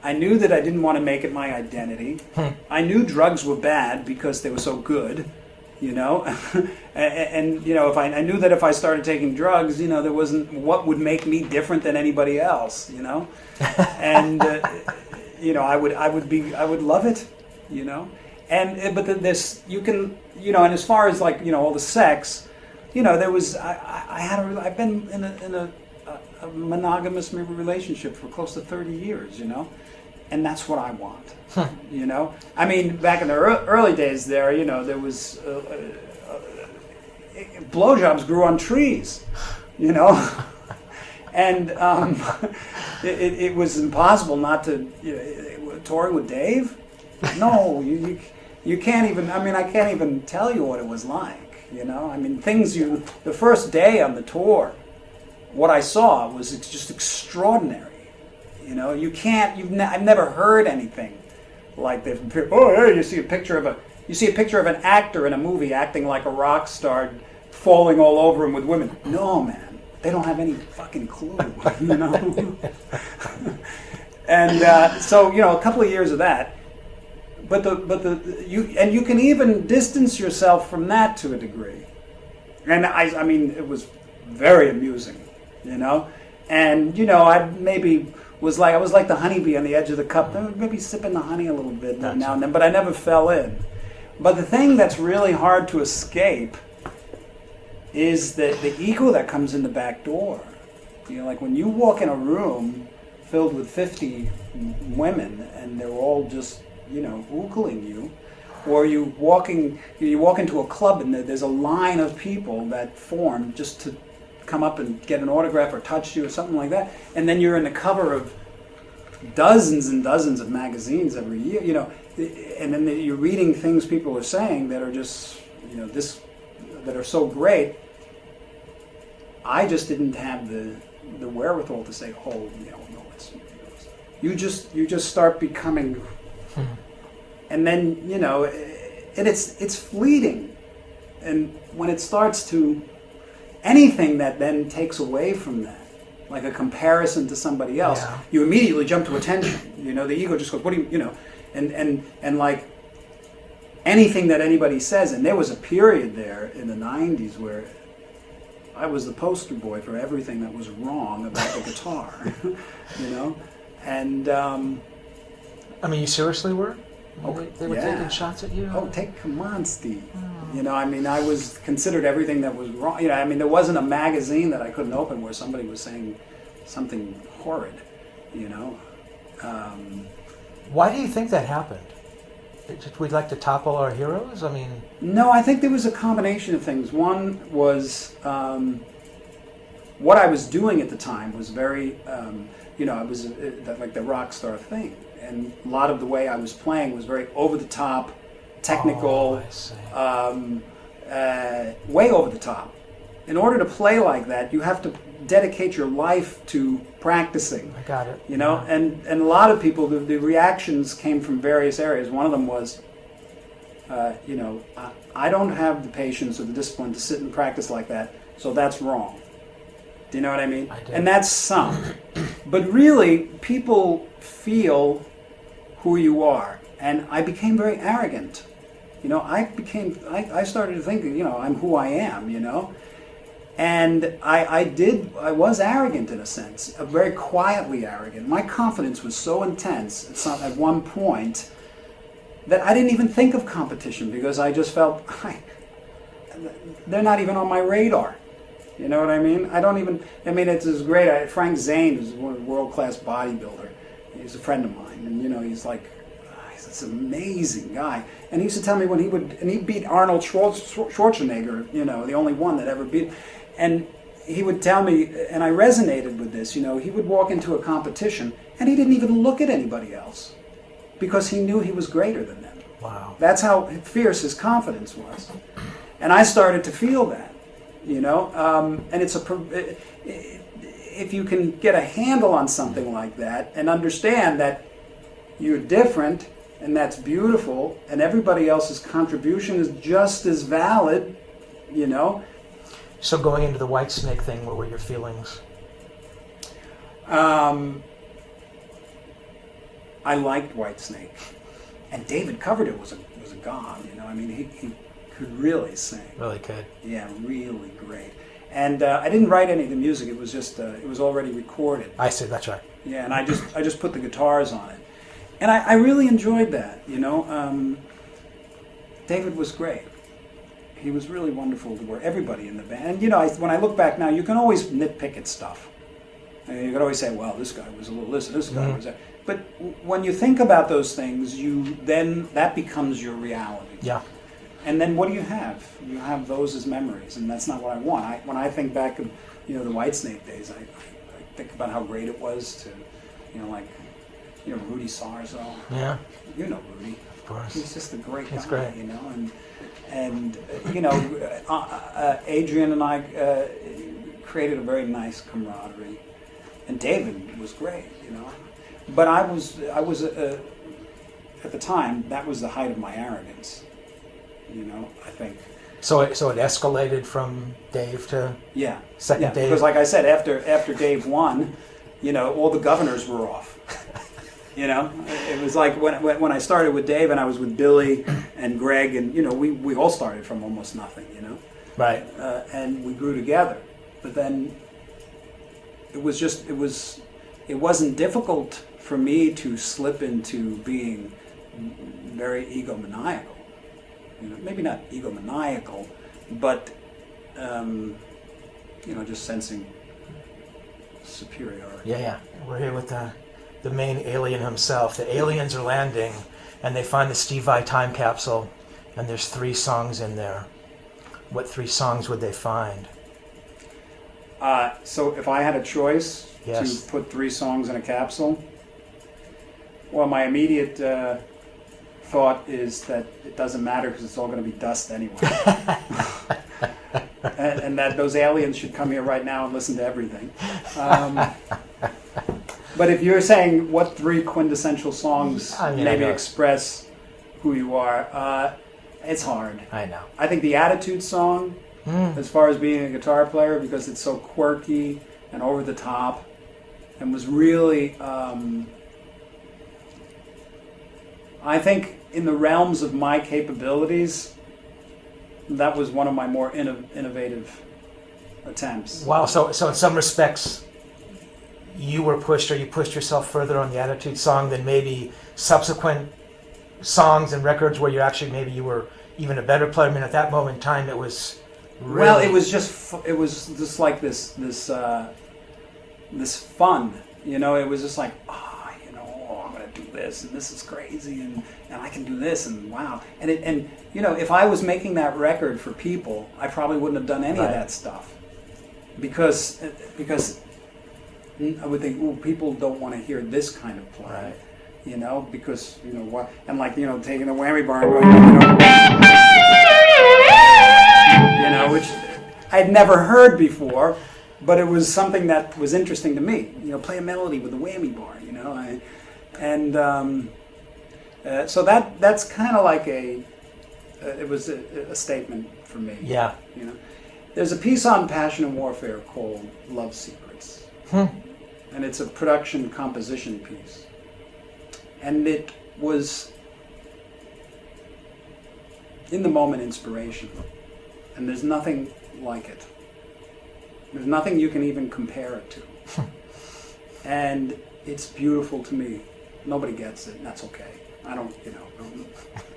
I knew that I didn't want to make it my identity. I knew drugs were bad because they were so good. And if I knew that if I started taking drugs, there wasn't what would make me different than anybody else, and I would love it, and but this you can, and as far as like all the sex, there was I've been in a monogamous relationship for close to 30 years, and that's what I want. You know, I mean, back in the early days, there was blowjobs grew on trees, you know, and it was impossible not to touring with Dave. No, you can't even. I mean, I can't even tell you what it was like. You know, I mean, the first day on the tour, what I saw was just extraordinary. You know, I've never heard anything like this. Oh, hey, you see a picture of an actor in a movie acting like a rock star, falling all over him with women. No, man, they don't have any fucking clue. You know, and so a couple of years of that. But you can even distance yourself from that to a degree, and I mean it was very amusing, you know, and I maybe I was like the honeybee on the edge of the cup, maybe sipping the honey a little bit now and then, but I never fell in. But the thing that's really hard to escape is the ego that comes in the back door. Like when you walk in a room filled with 50 women and they're all just oogling you, or you walk into a club and there's a line of people that form just to come up and get an autograph or touch you or something like that, and then you're in the cover of dozens and dozens of magazines every year, and then you're reading things people are saying that are just that are so great. I just didn't have the wherewithal to say, oh, no, it's you just start becoming. And then, and it's fleeting. And when it starts to, anything that then takes away from that, like a comparison to somebody else, you immediately jump to attention. The ego just goes, what do you, and like anything that anybody says, and there was a period there in the 90s where I was the poster boy for everything that was wrong about the guitar, and... I mean, you seriously were? They were yeah. taking shots at you? Come on, Steve. I mean, I was considered everything that was wrong. I mean, there wasn't a magazine that I couldn't open where somebody was saying something horrid, Why do you think that happened? We'd like to topple our heroes? I mean... No, I think there was a combination of things. One was what I was doing at the time was very... I was like the rock star thing, and a lot of the way I was playing was very over the top, technical, way over the top. In order to play like that, you have to dedicate your life to practicing. I got it. And a lot of people, the reactions came from various areas. One of them was, I don't have the patience or the discipline to sit and practice like that, so that's wrong. Do you know what I mean? I do. And that's some. But really, people feel who you are. And I became very arrogant. I started to think, I'm who I am, And I was arrogant in a sense, very quietly arrogant. My confidence was so intense at one point that I didn't even think of competition because I just felt, they're not even on my radar. You know what I mean? It's great. Frank Zane is a world-class bodybuilder. He's a friend of mine. And, he's like, he's this amazing guy. And he used to tell me when he beat Arnold Schwarzenegger, the only one that ever beat. And he would tell me, and I resonated with this, he would walk into a competition and he didn't even look at anybody else because he knew he was greater than them. Wow. That's how fierce his confidence was. And I started to feel that. And if you can get a handle on something like that and understand that you're different and that's beautiful and everybody else's contribution is just as valid, So going into the Whitesnake thing, what were your feelings? I liked Whitesnake, and David Coverdale was a god. He could really sing. Really could. Yeah, really great. And I didn't write any of the music. It was just it was already recorded. I see. That's right. Yeah, and I just put the guitars on it, and I really enjoyed that. David was great. He was really wonderful to work. Everybody in the band. And when I look back now, you can always nitpick at stuff. You can always say, "Well, this guy was a little this, and this guy was that." but when you think about those things, then that becomes your reality. Yeah. And then what do you have? You have those as memories, and that's not what I want. When I think back of the Whitesnake days, I think about how great it was to, Rudy Sarzo. Yeah. You know Rudy. Of course. He's just a great guy. He's great. And Adrian and I created a very nice camaraderie, and David was great. But I was at the time, that was the height of my arrogance. I think. So it escalated from Dave to second Dave. Because like I said, after Dave won, all the governors were off. It was like when I started with Dave and I was with Billy and Greg, and we all started from almost nothing. Right. And we grew together. But then it wasn't difficult for me to slip into being very egomaniacal. Maybe not egomaniacal, but just sensing superiority. Yeah. We're here with the main alien himself. The aliens are landing, and they find the Steve Vai time capsule, and there's 3 songs in there. What 3 songs would they find? So if I had a choice Yes. to put 3 songs in a capsule, well, my immediate thought is that it doesn't matter because it's all going to be dust anyway. and that those aliens should come here right now and listen to everything. But if you're saying what 3 quintessential songs maybe express who you are, it's hard. I know. I think the Attitude song, as far as being a guitar player, because it's so quirky and over the top, and was really, I think, in the realms of my capabilities, that was one of my more innovative attempts. Wow. So in some respects, you were pushed, or you pushed yourself further on the Attitude song than maybe subsequent songs and records where you were even a better player. I mean, at that moment in time, it was really... Well, it was just like this fun, It was just like, I'm going to do this, and this is crazy, and I can do this, and wow. And if I was making that record for people, I probably wouldn't have done any of that stuff, because I would think, ooh, people don't want to hear this kind of play, because what, and taking the whammy bar and going, which I'd never heard before, but it was something that was interesting to me. Play a melody with a whammy bar, so that's kind of like it was a statement for me. Yeah. There's a piece on Passion and Warfare called Love Secrets. And it's a production composition piece. And it was, in the moment, inspirational. And there's nothing like it. There's nothing you can even compare it to. And it's beautiful to me. Nobody gets it, and that's okay. I don't,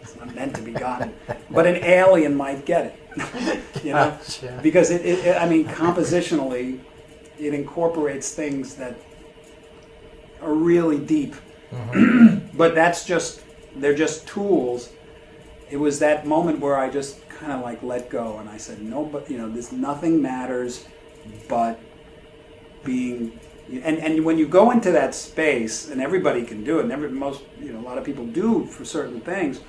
it's not meant to be gotten. But an alien might get it, Gotcha. Because compositionally, it incorporates things that are really deep. But they're just tools. It was that moment where I just kind of let go, and I said, no, but this nothing matters but being. And when you go into that space, and everybody can do it, and a lot of people do for certain things,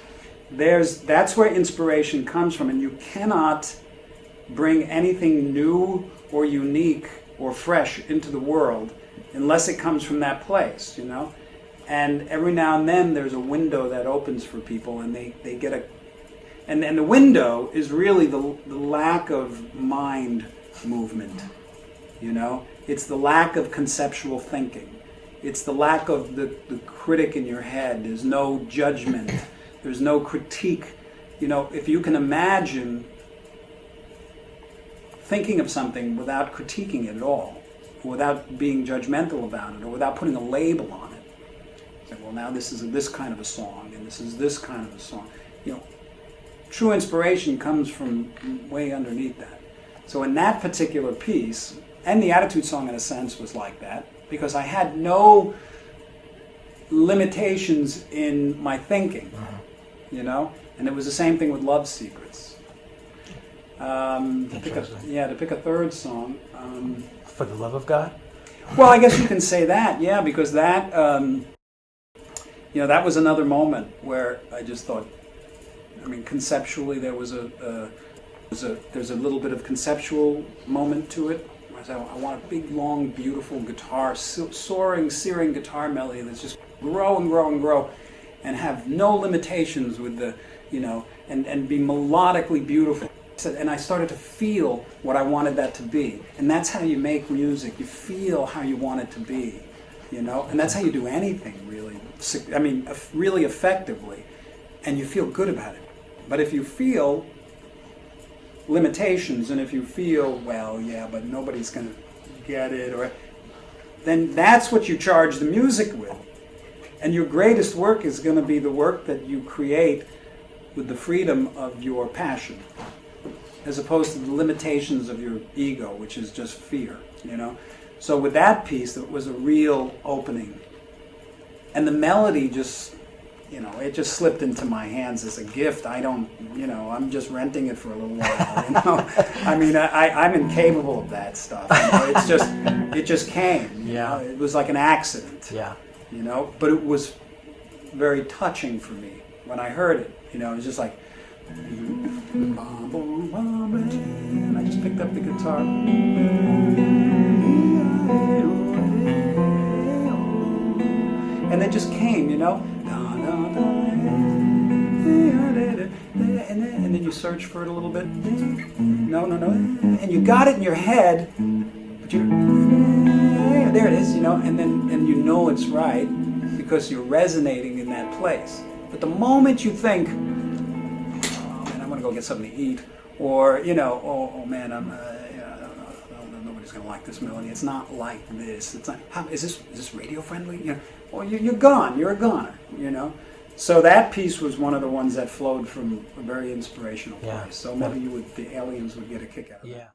that's where inspiration comes from, and you cannot bring anything new or unique or fresh into the world unless it comes from that place, And every now and then there's a window that opens for people, and they get and the window is really the lack of mind movement, It's the lack of conceptual thinking. It's the lack of the critic in your head. There's no judgment. There's no critique. If you can imagine thinking of something without critiquing it at all, without being judgmental about it, or without putting a label on it. Say, well, now this is this kind of a song, and this is this kind of a song. True inspiration comes from way underneath that. So in that particular piece, and the Attitude song in a sense was like that, because I had no limitations in my thinking, you know? And it was the same thing with Love Secrets. To pick a third song. For the Love of God? Well, I guess you can say that, yeah, because that, that was another moment where I just thought, I mean, conceptually there's a little bit of conceptual moment to it. I want a big, long, beautiful guitar, soaring, searing guitar melody that's just grow and grow and grow, and have no limitations with the, and be melodically beautiful. And I started to feel what I wanted that to be. And that's how you make music. You feel how you want it to be, And that's how you do anything, really. I mean, really effectively. And you feel good about it. But if you feel limitations, and if you feel, well, yeah, but nobody's going to get it, then that's what you charge the music with. And your greatest work is going to be the work that you create with the freedom of your passion, as opposed to the limitations of your ego, which is just fear, So with that piece, it was a real opening. And the melody just, it just slipped into my hands as a gift. I don't, I'm just renting it for a little while, I mean, I'm incapable of that stuff. It just came. Yeah. It was like an accident. Yeah. But it was very touching for me when I heard it. It was just like, and I just picked up the guitar. And it just came, And then you search for it a little bit. No. And you got it in your head, but there it is, and it's right because you're resonating in that place. But the moment you think, I'm going to go get something to eat, or, oh man, nobody's going to like this melody. It's not like this. It's not, is this radio friendly? Well, you're gone. You're a goner, So that piece was one of the ones that flowed from a very inspirational place. So maybe the aliens would get a kick out of it. Yeah.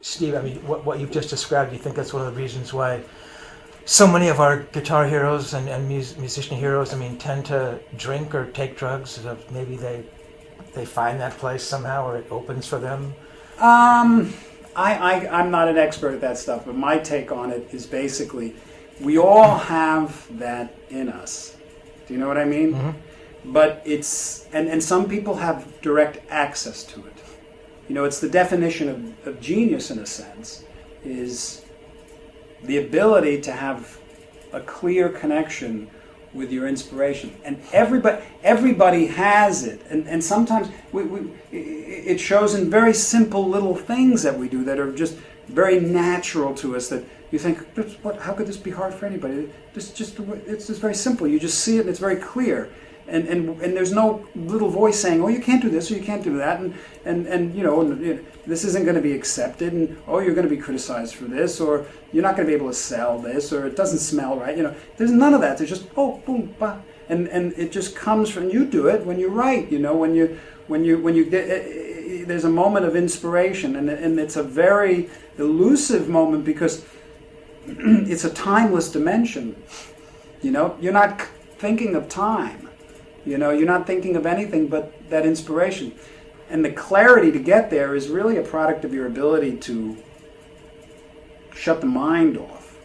Steve, I mean, what you've just described, do you think that's one of the reasons why so many of our guitar heroes and musician heroes, tend to drink or take drugs? So maybe they find that place somehow, or it opens for them? I'm not an expert at that stuff, but my take on it is basically, we all have that in us. Do you know what I mean? Mm-hmm. But and some people have direct access to it. It's the definition of genius, in a sense, is the ability to have a clear connection with your inspiration. And everybody has it. And sometimes it shows in very simple little things that we do that are just very natural to us, that you think, how could this be hard for anybody? It's just very simple. You just see it and it's very clear. And there's no little voice saying, oh, you can't do this or you can't do that, and this isn't going to be accepted, and oh, you're going to be criticized for this, or you're not going to be able to sell this, or it doesn't smell right. There's none of that. There's just boom, bah, and it just comes from, you do it when you write. When you get, there's a moment of inspiration, and it's a very elusive moment because it's a timeless dimension. You're not thinking of time. You're not thinking of anything but that inspiration. And the clarity to get there is really a product of your ability to shut the mind off,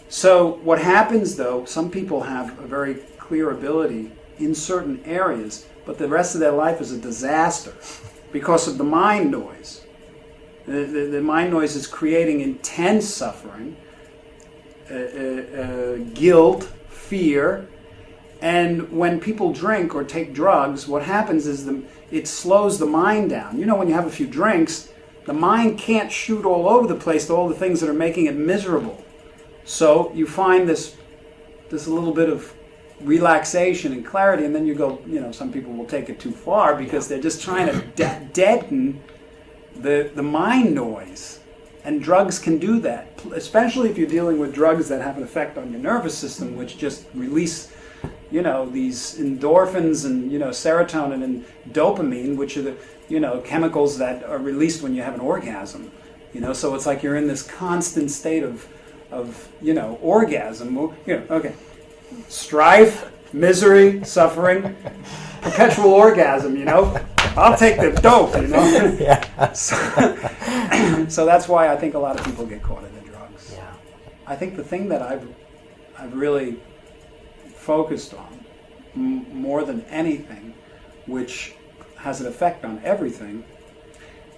So what happens, though, some people have a very clear ability in certain areas, but the rest of their life is a disaster because of the mind noise. The mind noise is creating intense suffering, guilt, fear. And when people drink or take drugs, what happens is it slows the mind down. You know, when you have a few drinks, the mind can't shoot all over the place to all the things that are making it miserable. So you find this little bit of relaxation and clarity, and then you go, you know, some people will take it too far because they're just trying to deaden the mind noise. And drugs can do that, especially if you're dealing with drugs that have an effect on your nervous system, which just release, you know, these endorphins and, you know, serotonin and dopamine, which are the, you know, chemicals that are released when you have an orgasm. You know, so it's like you're in this constant state of you know, orgasm. You know, okay, strife, misery, suffering, perpetual orgasm. You know, I'll take the dope. You know, Yeah. So that's why I think a lot of people get caught in the drugs. Yeah. I think the thing that I've really focused on more than anything, which has an effect on everything,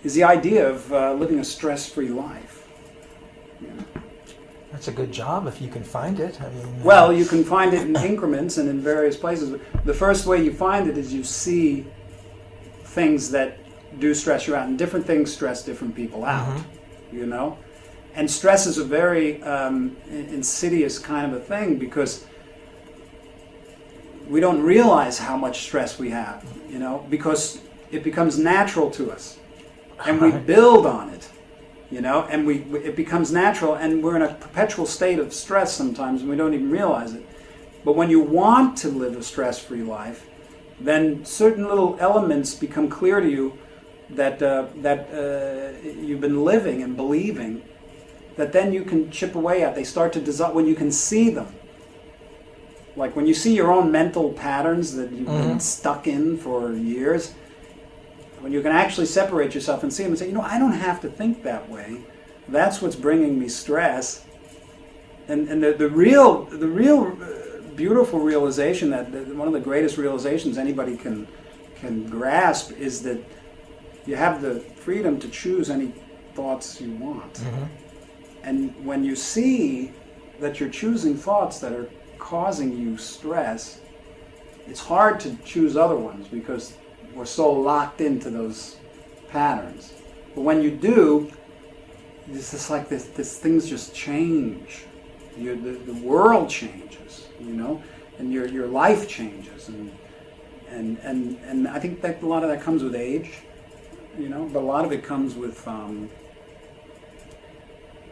is the idea of living a stress-free life. Yeah. That's a good job if you can find it. I mean, Well, you can find it in increments and in various places. The first way you find it is you see things that do stress you out, and different things stress different people out, you know? And stress is a very insidious kind of a thing because we don't realize how much stress we have, you know, because it becomes natural to us. And we build on it, you know, and it becomes natural, and we're in a perpetual state of stress sometimes, and we don't even realize it. But when you want to live a stress-free life, then certain little elements become clear to you that you've been living and believing, that then you can chip away at. They start to dissolve when you can see them. Like when you see your own mental patterns that you've been stuck in for years, when you can actually separate yourself and see them and say, you know, I don't have to think that way. That's what's bringing me stress. And the real beautiful realization, that one of the greatest realizations anybody can grasp, is that you have the freedom to choose any thoughts you want. And when you see that you're choosing thoughts that are causing you stress, it's hard to choose other ones because we're so locked into those patterns. But when you do, it's just like this things just change. The world changes, you know, and your life changes, and I think that a lot of that comes with age, you know, but a lot of it comes with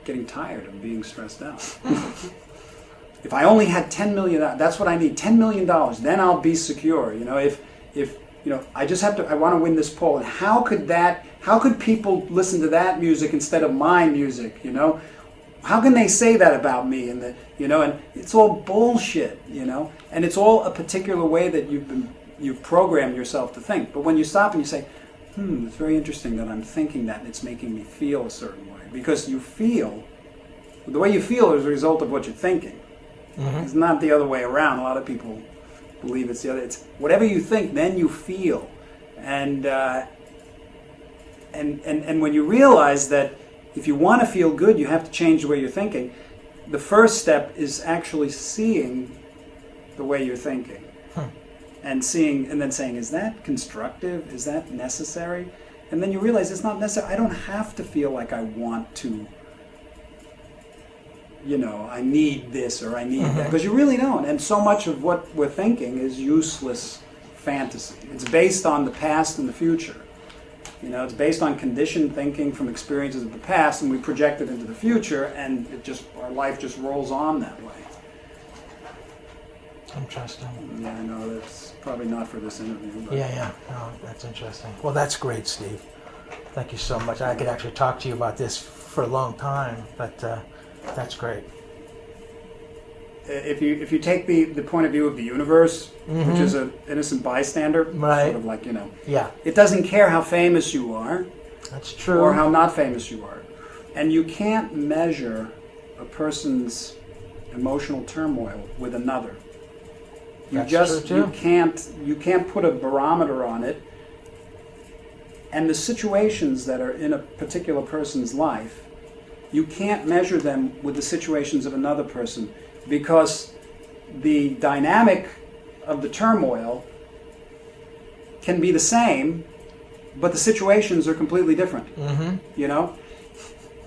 getting tired of being stressed out. If I only had $10 million, that's what I need, $10 million, then I'll be secure. You know, if you know, I want to win this poll, and how could people listen to that music instead of my music, you know? How can they say that about me? And and it's all bullshit, you know? And it's all a particular way that you've programmed yourself to think. But when you stop and you say, it's very interesting that I'm thinking that, and it's making me feel a certain way. Because the way you feel is a result of what you're thinking. It's not the other way around. A lot of people believe it's the other. It's whatever you think, then you feel. And when you realize that if you want to feel good, you have to change the way you're thinking, the first step is actually seeing the way you're thinking. And then saying, is that constructive? Is that necessary? And then you realize it's not necessary. I don't have to feel like I want to, you know, I need this or I need that. Because you really don't. And so much of what we're thinking is useless fantasy. It's based on the past and the future. You know, it's based on conditioned thinking from experiences of the past, and we project it into the future, and our life just rolls on that way. Interesting. Yeah, I know that's probably not for this interview. But Yeah. No, that's interesting. Well, that's great, Steve. Thank you so much. I could actually talk to you about this for a long time, but that's great. If you take the point of view of the universe, which is an innocent bystander, right, sort of like, you know, yeah, it doesn't care how famous you are, that's true, or how not famous you are, and you can't measure a person's emotional turmoil with another. You can't put a barometer on it, and the situations that are in a particular person's life you can't measure them with the situations of another person, because the dynamic of the turmoil can be the same, but the situations are completely different. You know,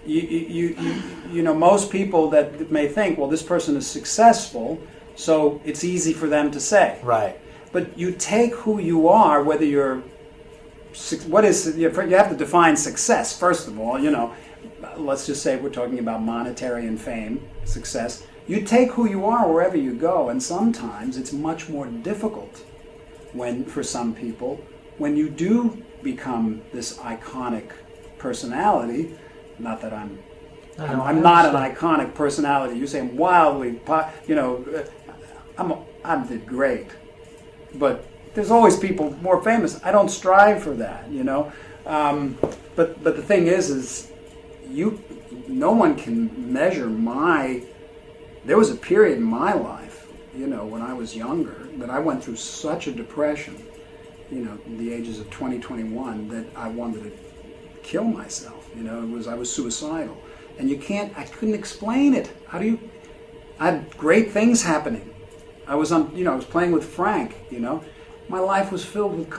you know, most people that may think, well, this person is successful, so it's easy for them to say. Right. But you take who you are, whether you're, what is, you have to define success, first of all, you know. Let's just say we're talking about monetary and fame, success. You take who you are wherever you go, and sometimes it's much more difficult for some people, when you do become this iconic personality. Not that I'm not an iconic personality. You say I'm wildly, you know, I did great, but there's always people more famous. I don't strive for that, you know. But the thing is no one can measure there was a period in my life, you know, when I was younger, that I went through such a depression, you know, in the ages of 20, 21, that I wanted to kill myself. You know, I was suicidal. And I couldn't explain it. I had great things happening. I was playing with Frank, you know. My life was filled with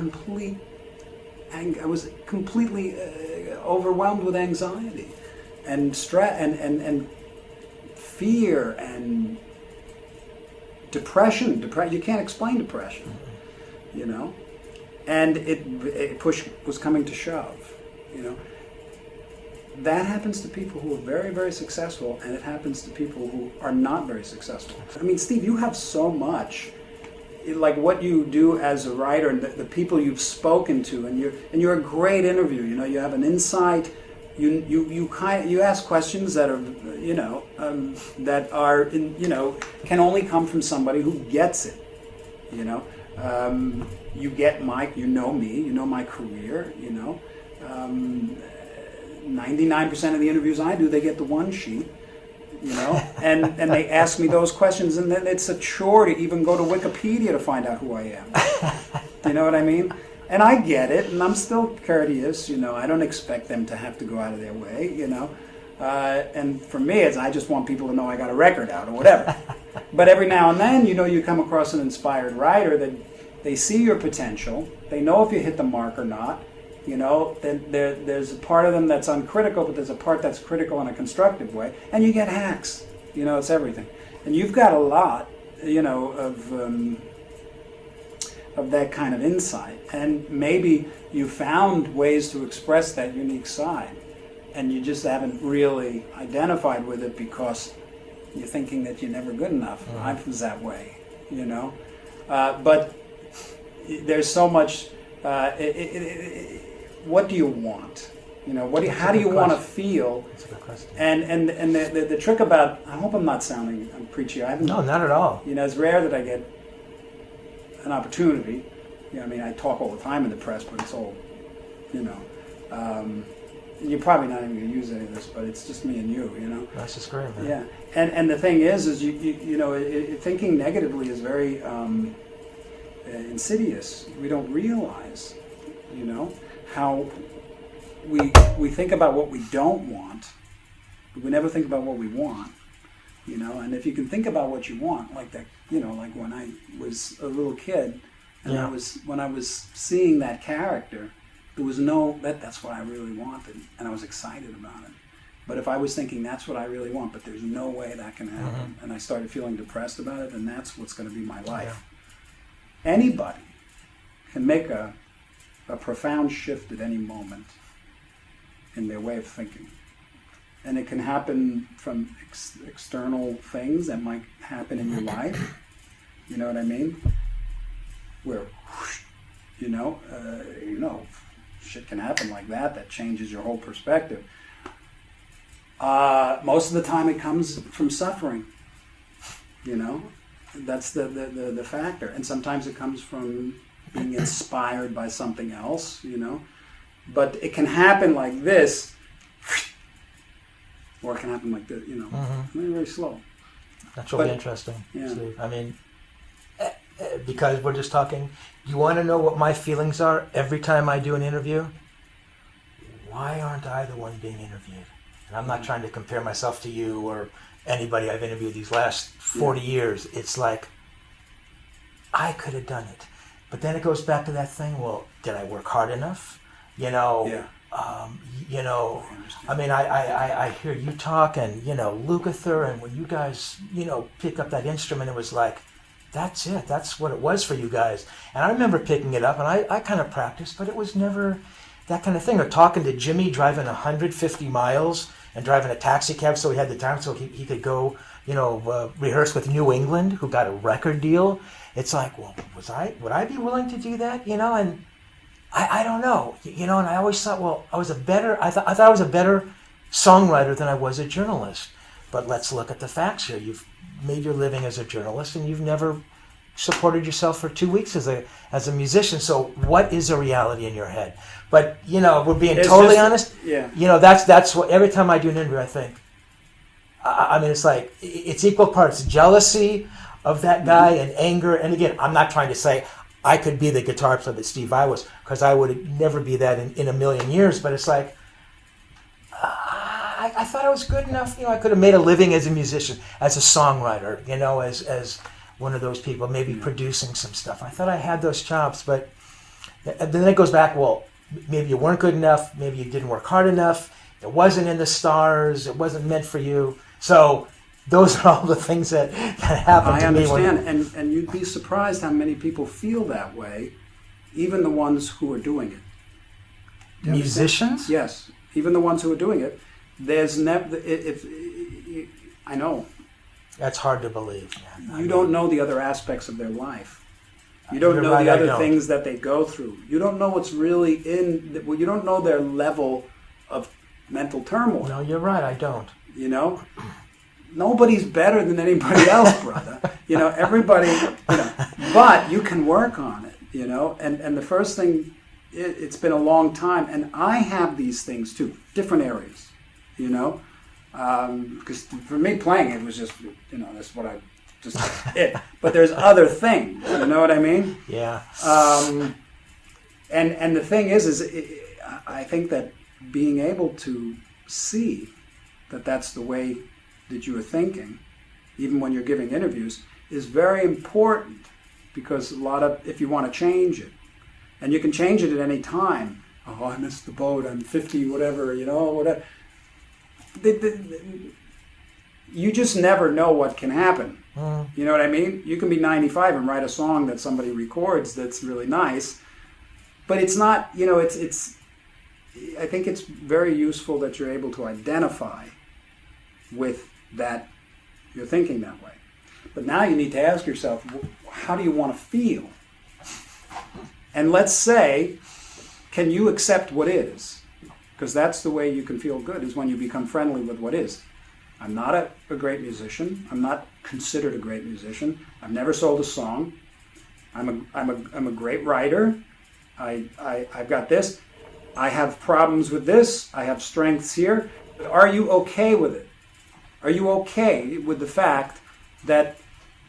I was completely overwhelmed with anxiety and stress and fear and depression. You can't explain depression, you know. And push was coming to shove, you know. That happens to people who are very, very successful, and it happens to people who are not very successful. I mean, Steve, you have so much, like what you do as a writer, and the people you've spoken to, and you're a great interviewer. You know, you have an insight. You ask questions that are, you know, can only come from somebody who gets it. You know, you know me, you know my career. You know. 99% of the interviews I do, they get the one sheet, you know, and they ask me those questions, and then it's a chore to even go to Wikipedia to find out who I am. You know what I mean? And I get it, and I'm still courteous, you know. I don't expect them to have to go out of their way, you know. And for me, I just want people to know I got a record out or whatever. But every now and then, you know, you come across an inspired writer that they see your potential, they know if you hit the mark or not. You know, there's a part of them that's uncritical, but there's a part that's critical in a constructive way. And you get hacks. You know, it's everything. And you've got a lot, you know, of that kind of insight. And maybe you found ways to express that unique side, and you just haven't really identified with it because you're thinking that you're never good enough. Mm-hmm. I was that way, you know. But there's so much... what do you want? You know, how do you want to feel? That's a good question. And the trick about, I hope I'm not sounding preachy. No, not at all. You know, it's rare that I get an opportunity. You know, I mean, I talk all the time in the press, but it's all, you know. You're probably not even going to use any of this, but it's just me and you know. That's just great, man. Yeah, and the thing is you know, thinking negatively is very insidious. We don't realize, you know, how we think about what we don't want, but we never think about what we want, you know. And if you can think about what you want, like that, you know, like when I was a little kid, and when I was seeing that character, there was that's what I really wanted, and I was excited about it. But if I was thinking that's what I really want, but there's no way that can happen, and I started feeling depressed about it, and that's what's going to be my life. Yeah. Anybody can make a profound shift at any moment in their way of thinking. And it can happen from external things that might happen in your life. You know what I mean? Where, you know, shit can happen like that changes your whole perspective. Most of the time it comes from suffering. You know? That's the factor. And sometimes it comes from being inspired by something else, you know. But it can happen like this, or it can happen like this, you know, very, very slow. That's really interesting, yeah. Steve. I mean, because we're just talking, you want to know what my feelings are every time I do an interview? Why aren't I the one being interviewed? and I'm not trying to compare myself to you or anybody I've interviewed these last 40 years. It's like, I could have done it. But then it goes back to that thing, well, did I work hard enough? You know, I mean, I hear you talk, and, Lukather, and when you guys, pick up that instrument, it was like, that's it. That's what it was for you guys. And I remember picking it up, and I kind of practiced, but it was never that kind of thing. Or talking to Jimmy, driving 150 miles and driving a taxi cab so he had the time so he could go, rehearse with New England, who got a record deal. It's like, well, would I be willing to do that? And I don't know. And I always thought, well, I thought I was a better songwriter than I was a journalist. But let's look at the facts here. You've made your living as a journalist, and you've never supported yourself for 2 weeks as a musician. So what is a reality in your head? But we're being totally honest. Yeah. That's what every time I do an interview, I think. I mean, it's like it's equal parts jealousy of that guy and anger. And again, I'm not trying to say I could be the guitar player that Steve Vai was, because I would never be that in a million years. But it's like I thought I was good enough. I could have made a living as a musician, as a songwriter. As one of those people, maybe producing some stuff. I thought I had those chops, but then it goes back. Well, maybe you weren't good enough. Maybe you didn't work hard enough. It wasn't in the stars. It wasn't meant for you. So those are all the things that happen to me. I understand, and you'd be surprised how many people feel that way, even the ones who are doing it. Musicians? Yes, even the ones who are doing it. There's never, I know. That's hard to believe. You don't know the other aspects of their life. You don't know the other things that they go through. You don't know what's really you don't know their level of mental turmoil. No, you're right, I don't. Nobody's better than anybody else, brother. Everybody, but you can work on it, and the first thing, it's been a long time, and I have these things too, different areas, because for me playing it was just, that's what I just it. But there's other things, you know what I mean? Yeah. And the thing is I think that being able to see that that's the way that you are thinking, even when you're giving interviews, is very important, because if you want to change it, and you can change it at any time. Oh, I missed the boat. I'm 50, whatever, whatever. You just never know what can happen. You know what I mean? You can be 95 and write a song that somebody records that's really nice, but it's not, it's I think it's very useful that you're able to identify with that, you're thinking that way. But now you need to ask yourself, how do you want to feel? And let's say, can you accept what is? Because that's the way you can feel good, is when you become friendly with what is. I'm not a great musician. I'm not considered a great musician. I've never sold a song. I'm a great writer. I've got this. I have problems with this. I have strengths here. But are you okay with it? Are you okay with the fact that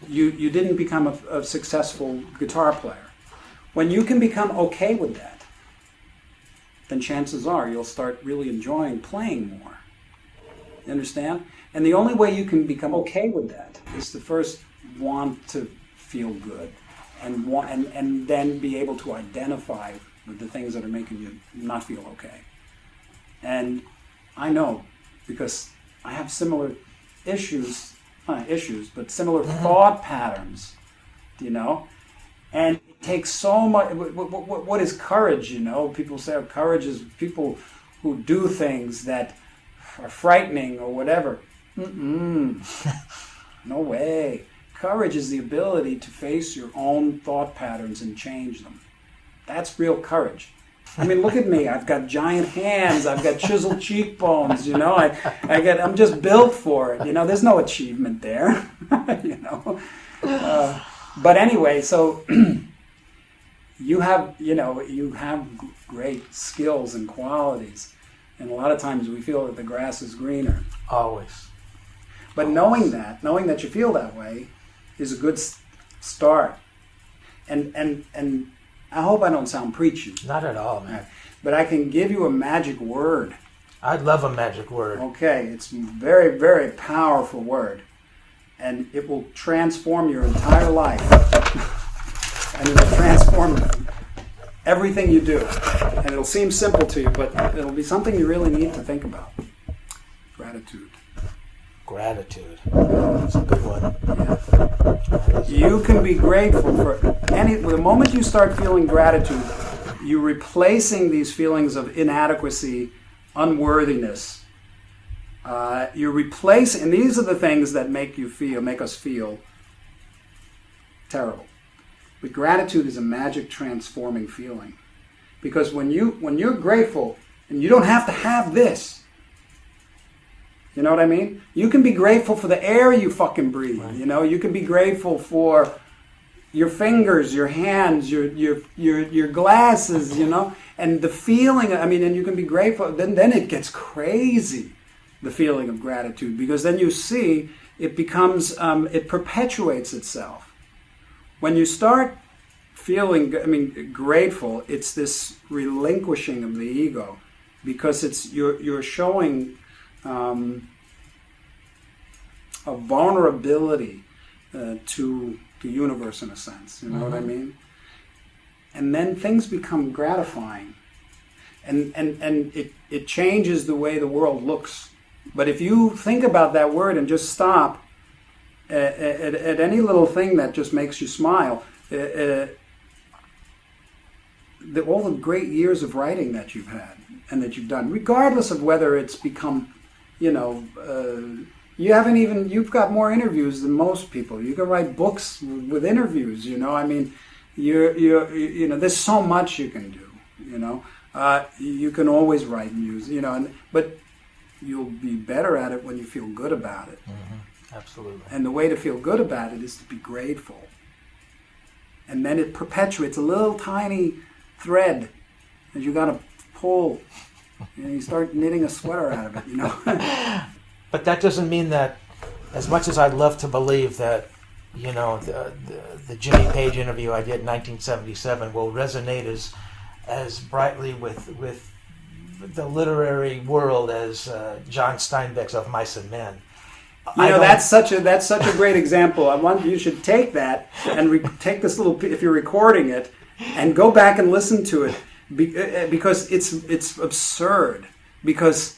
you didn't become a successful guitar player? When you can become okay with that, then chances are you'll start really enjoying playing more. You understand? And the only way you can become okay with that is to first want to feel good, and then be able to identify with the things that are making you not feel okay. And I know, because I have similar issues, not issues, but similar thought patterns, and it takes so much. What is courage? People say courage is people who do things that are frightening or whatever. No way. Courage is the ability to face your own thought patterns and change them. That's real courage. I mean, look at me. I've got giant hands. I've got chiseled cheekbones. I'm just built for it. There's no achievement there. But anyway, so you have great skills and qualities, and a lot of times we feel that the grass is greener. Always. But knowing that you feel that way, is a good start. And I hope I don't sound preachy. Not at all, man. But I can give you a magic word I'd love a magic word. Okay, it's a very, very powerful word. And it will transform your entire life. And it will transform everything you do. And it'll seem simple to you, but it'll be something you really need to think about. Gratitude. Gratitude. That's a good one. Yeah. You can be grateful for the moment you start feeling gratitude, you're replacing these feelings of inadequacy, unworthiness. You're replacing, and these are the things that make us feel terrible. But gratitude is a magic transforming feeling. Because when you're grateful, and you don't have to have this, you know what I mean? You can be grateful for the air you fucking breathe. Right. You know, you can be grateful for your fingers, your hands, your glasses, you know, and the feeling. I mean, and you can be grateful. Then it gets crazy, the feeling of gratitude, because then you see it becomes it perpetuates itself. When you start feeling, grateful, it's this relinquishing of the ego, because it's you're showing a vulnerability to the universe, in a sense. You know what I mean? And then things become gratifying, and it changes the way the world looks. But if you think about that word and just stop at any little thing that just makes you smile, all the great years of writing that you've had and that you've done, regardless of whether it's become, you've got more interviews than most people. You can write books with interviews, you know. I mean, there's so much you can do, you know. You can always write music, but you'll be better at it when you feel good about it. Mm-hmm. Absolutely. And the way to feel good about it is to be grateful. And then it perpetuates a little tiny thread that you got to pull. And you start knitting a sweater out of it, you know. But that doesn't mean that, as much as I'd love to believe that, the Jimmy Page interview I did in 1977 will resonate as brightly with the literary world as John Steinbeck's Of Mice and Men. That's such a great example. You should take that and take this little, if you're recording it, and go back and listen to it, because it's absurd. Because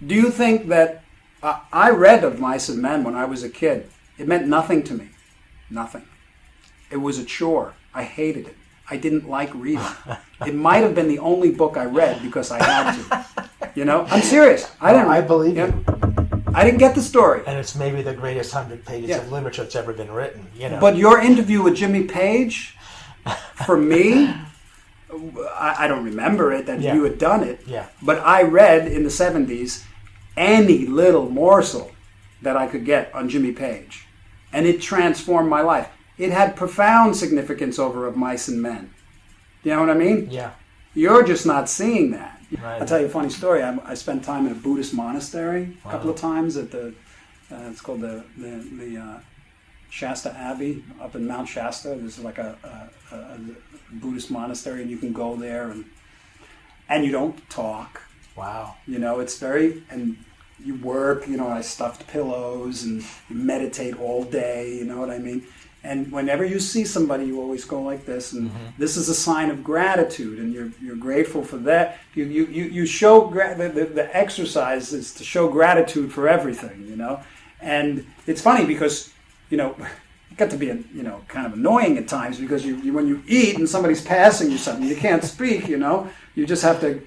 do you think that I read Of Mice and Men when I was a kid? It meant nothing to me. Nothing. It was a chore. I hated it. I didn't like reading. It might have been the only book I read because I had to. I'm serious. I believe you. I didn't get the story. And it's maybe the greatest 100 pages of literature that's ever been written. But your interview with Jimmy Page, for me, I don't remember it, that you had done it. Yeah. But I read in the 70s any little morsel that I could get on Jimmy Page. And it transformed my life. It had profound significance over Of Mice and Men. You know what I mean? Yeah. You're just not seeing that. Right. I'll tell you a funny story. I spent time in a Buddhist monastery a couple of times at it's called the Shasta Abbey up in Mount Shasta. There's like a Buddhist monastery, and you can go there and you don't talk. Wow. It's very, and you work, I stuffed pillows and you meditate all day, you know what I mean? And whenever you see somebody, you always go like this, and this is a sign of gratitude, and you're grateful for that. You show the exercise is to show gratitude for everything, And it's funny because it got to be kind of annoying at times, because you when you eat and somebody's passing you something, you can't speak, you just have to.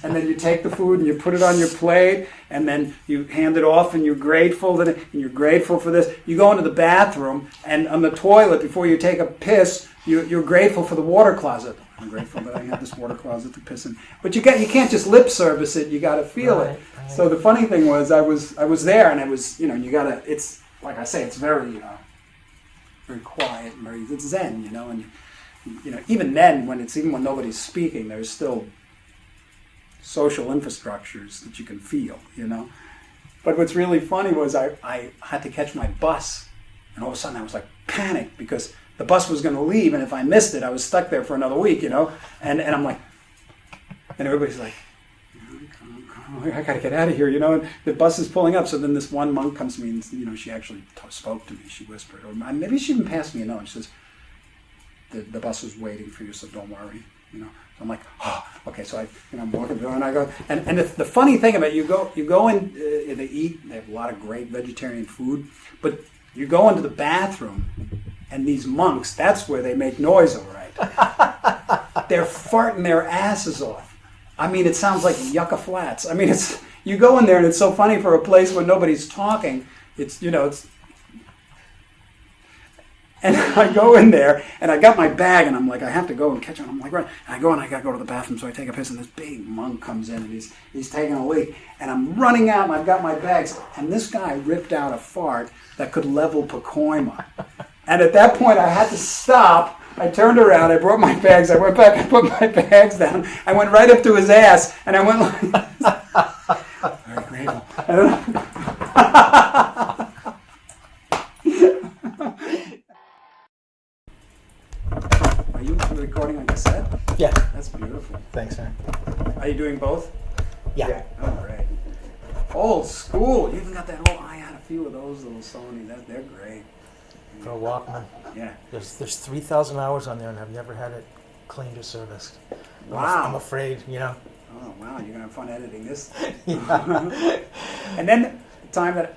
And then you take the food and you put it on your plate, and then you hand it off, and you're grateful that and you're grateful for this. You go into the bathroom, and on the toilet before you take a piss, you're grateful for the water closet. I'm grateful that I have this water closet to piss in. But you can't just lip service it. You got to feel it. Right. So the funny thing was, I was there, and I was you got to. It's like I say, it's very very quiet, and it's zen, and even then when nobody's speaking, there's still social infrastructures that you can feel, But what's really funny was I had to catch my bus, and all of a sudden I was like panicked because the bus was going to leave, and if I missed it, I was stuck there for another week, And I'm like, and everybody's like, oh, I got to get out of here, and the bus is pulling up. So then this one monk comes to me and, she actually spoke to me. She whispered, or maybe she even passed me a note. She says, the bus is waiting for you, so don't worry, So I'm like, oh, okay. So I'm walking through and I go, and the funny thing about it, you go in, they eat, they have a lot of great vegetarian food, but you go into the bathroom and these monks, that's where they make noise, all right. They're farting their asses off. I mean, it sounds like Yucca Flats. I mean, you go in there and it's so funny for a place where nobody's talking. It's. And I go in there and I got my bag and I'm like, I have to go and catch it. I'm like, right. And I go and I got to go to the bathroom, so I take a piss and this big monk comes in and he's taking a leak. And I'm running out and I've got my bags. And this guy ripped out a fart that could level Pacoima. And at that point I had to stop. I turned around, I brought my bags, I went back, I put my bags down, I went right up to his ass, and I went like, very grateful. Are you recording on cassette? Yeah. That's beautiful. Thanks, man. Are you doing both? Yeah. Oh, great. Old school. You even got that old, I had a few of those little Sony, they're great. For a Walkman. Yeah. There's 3,000 hours on there, and I've never had it cleaned or serviced. Wow. I'm afraid, Oh, wow. You're going to have fun editing this. Yeah. And then the time that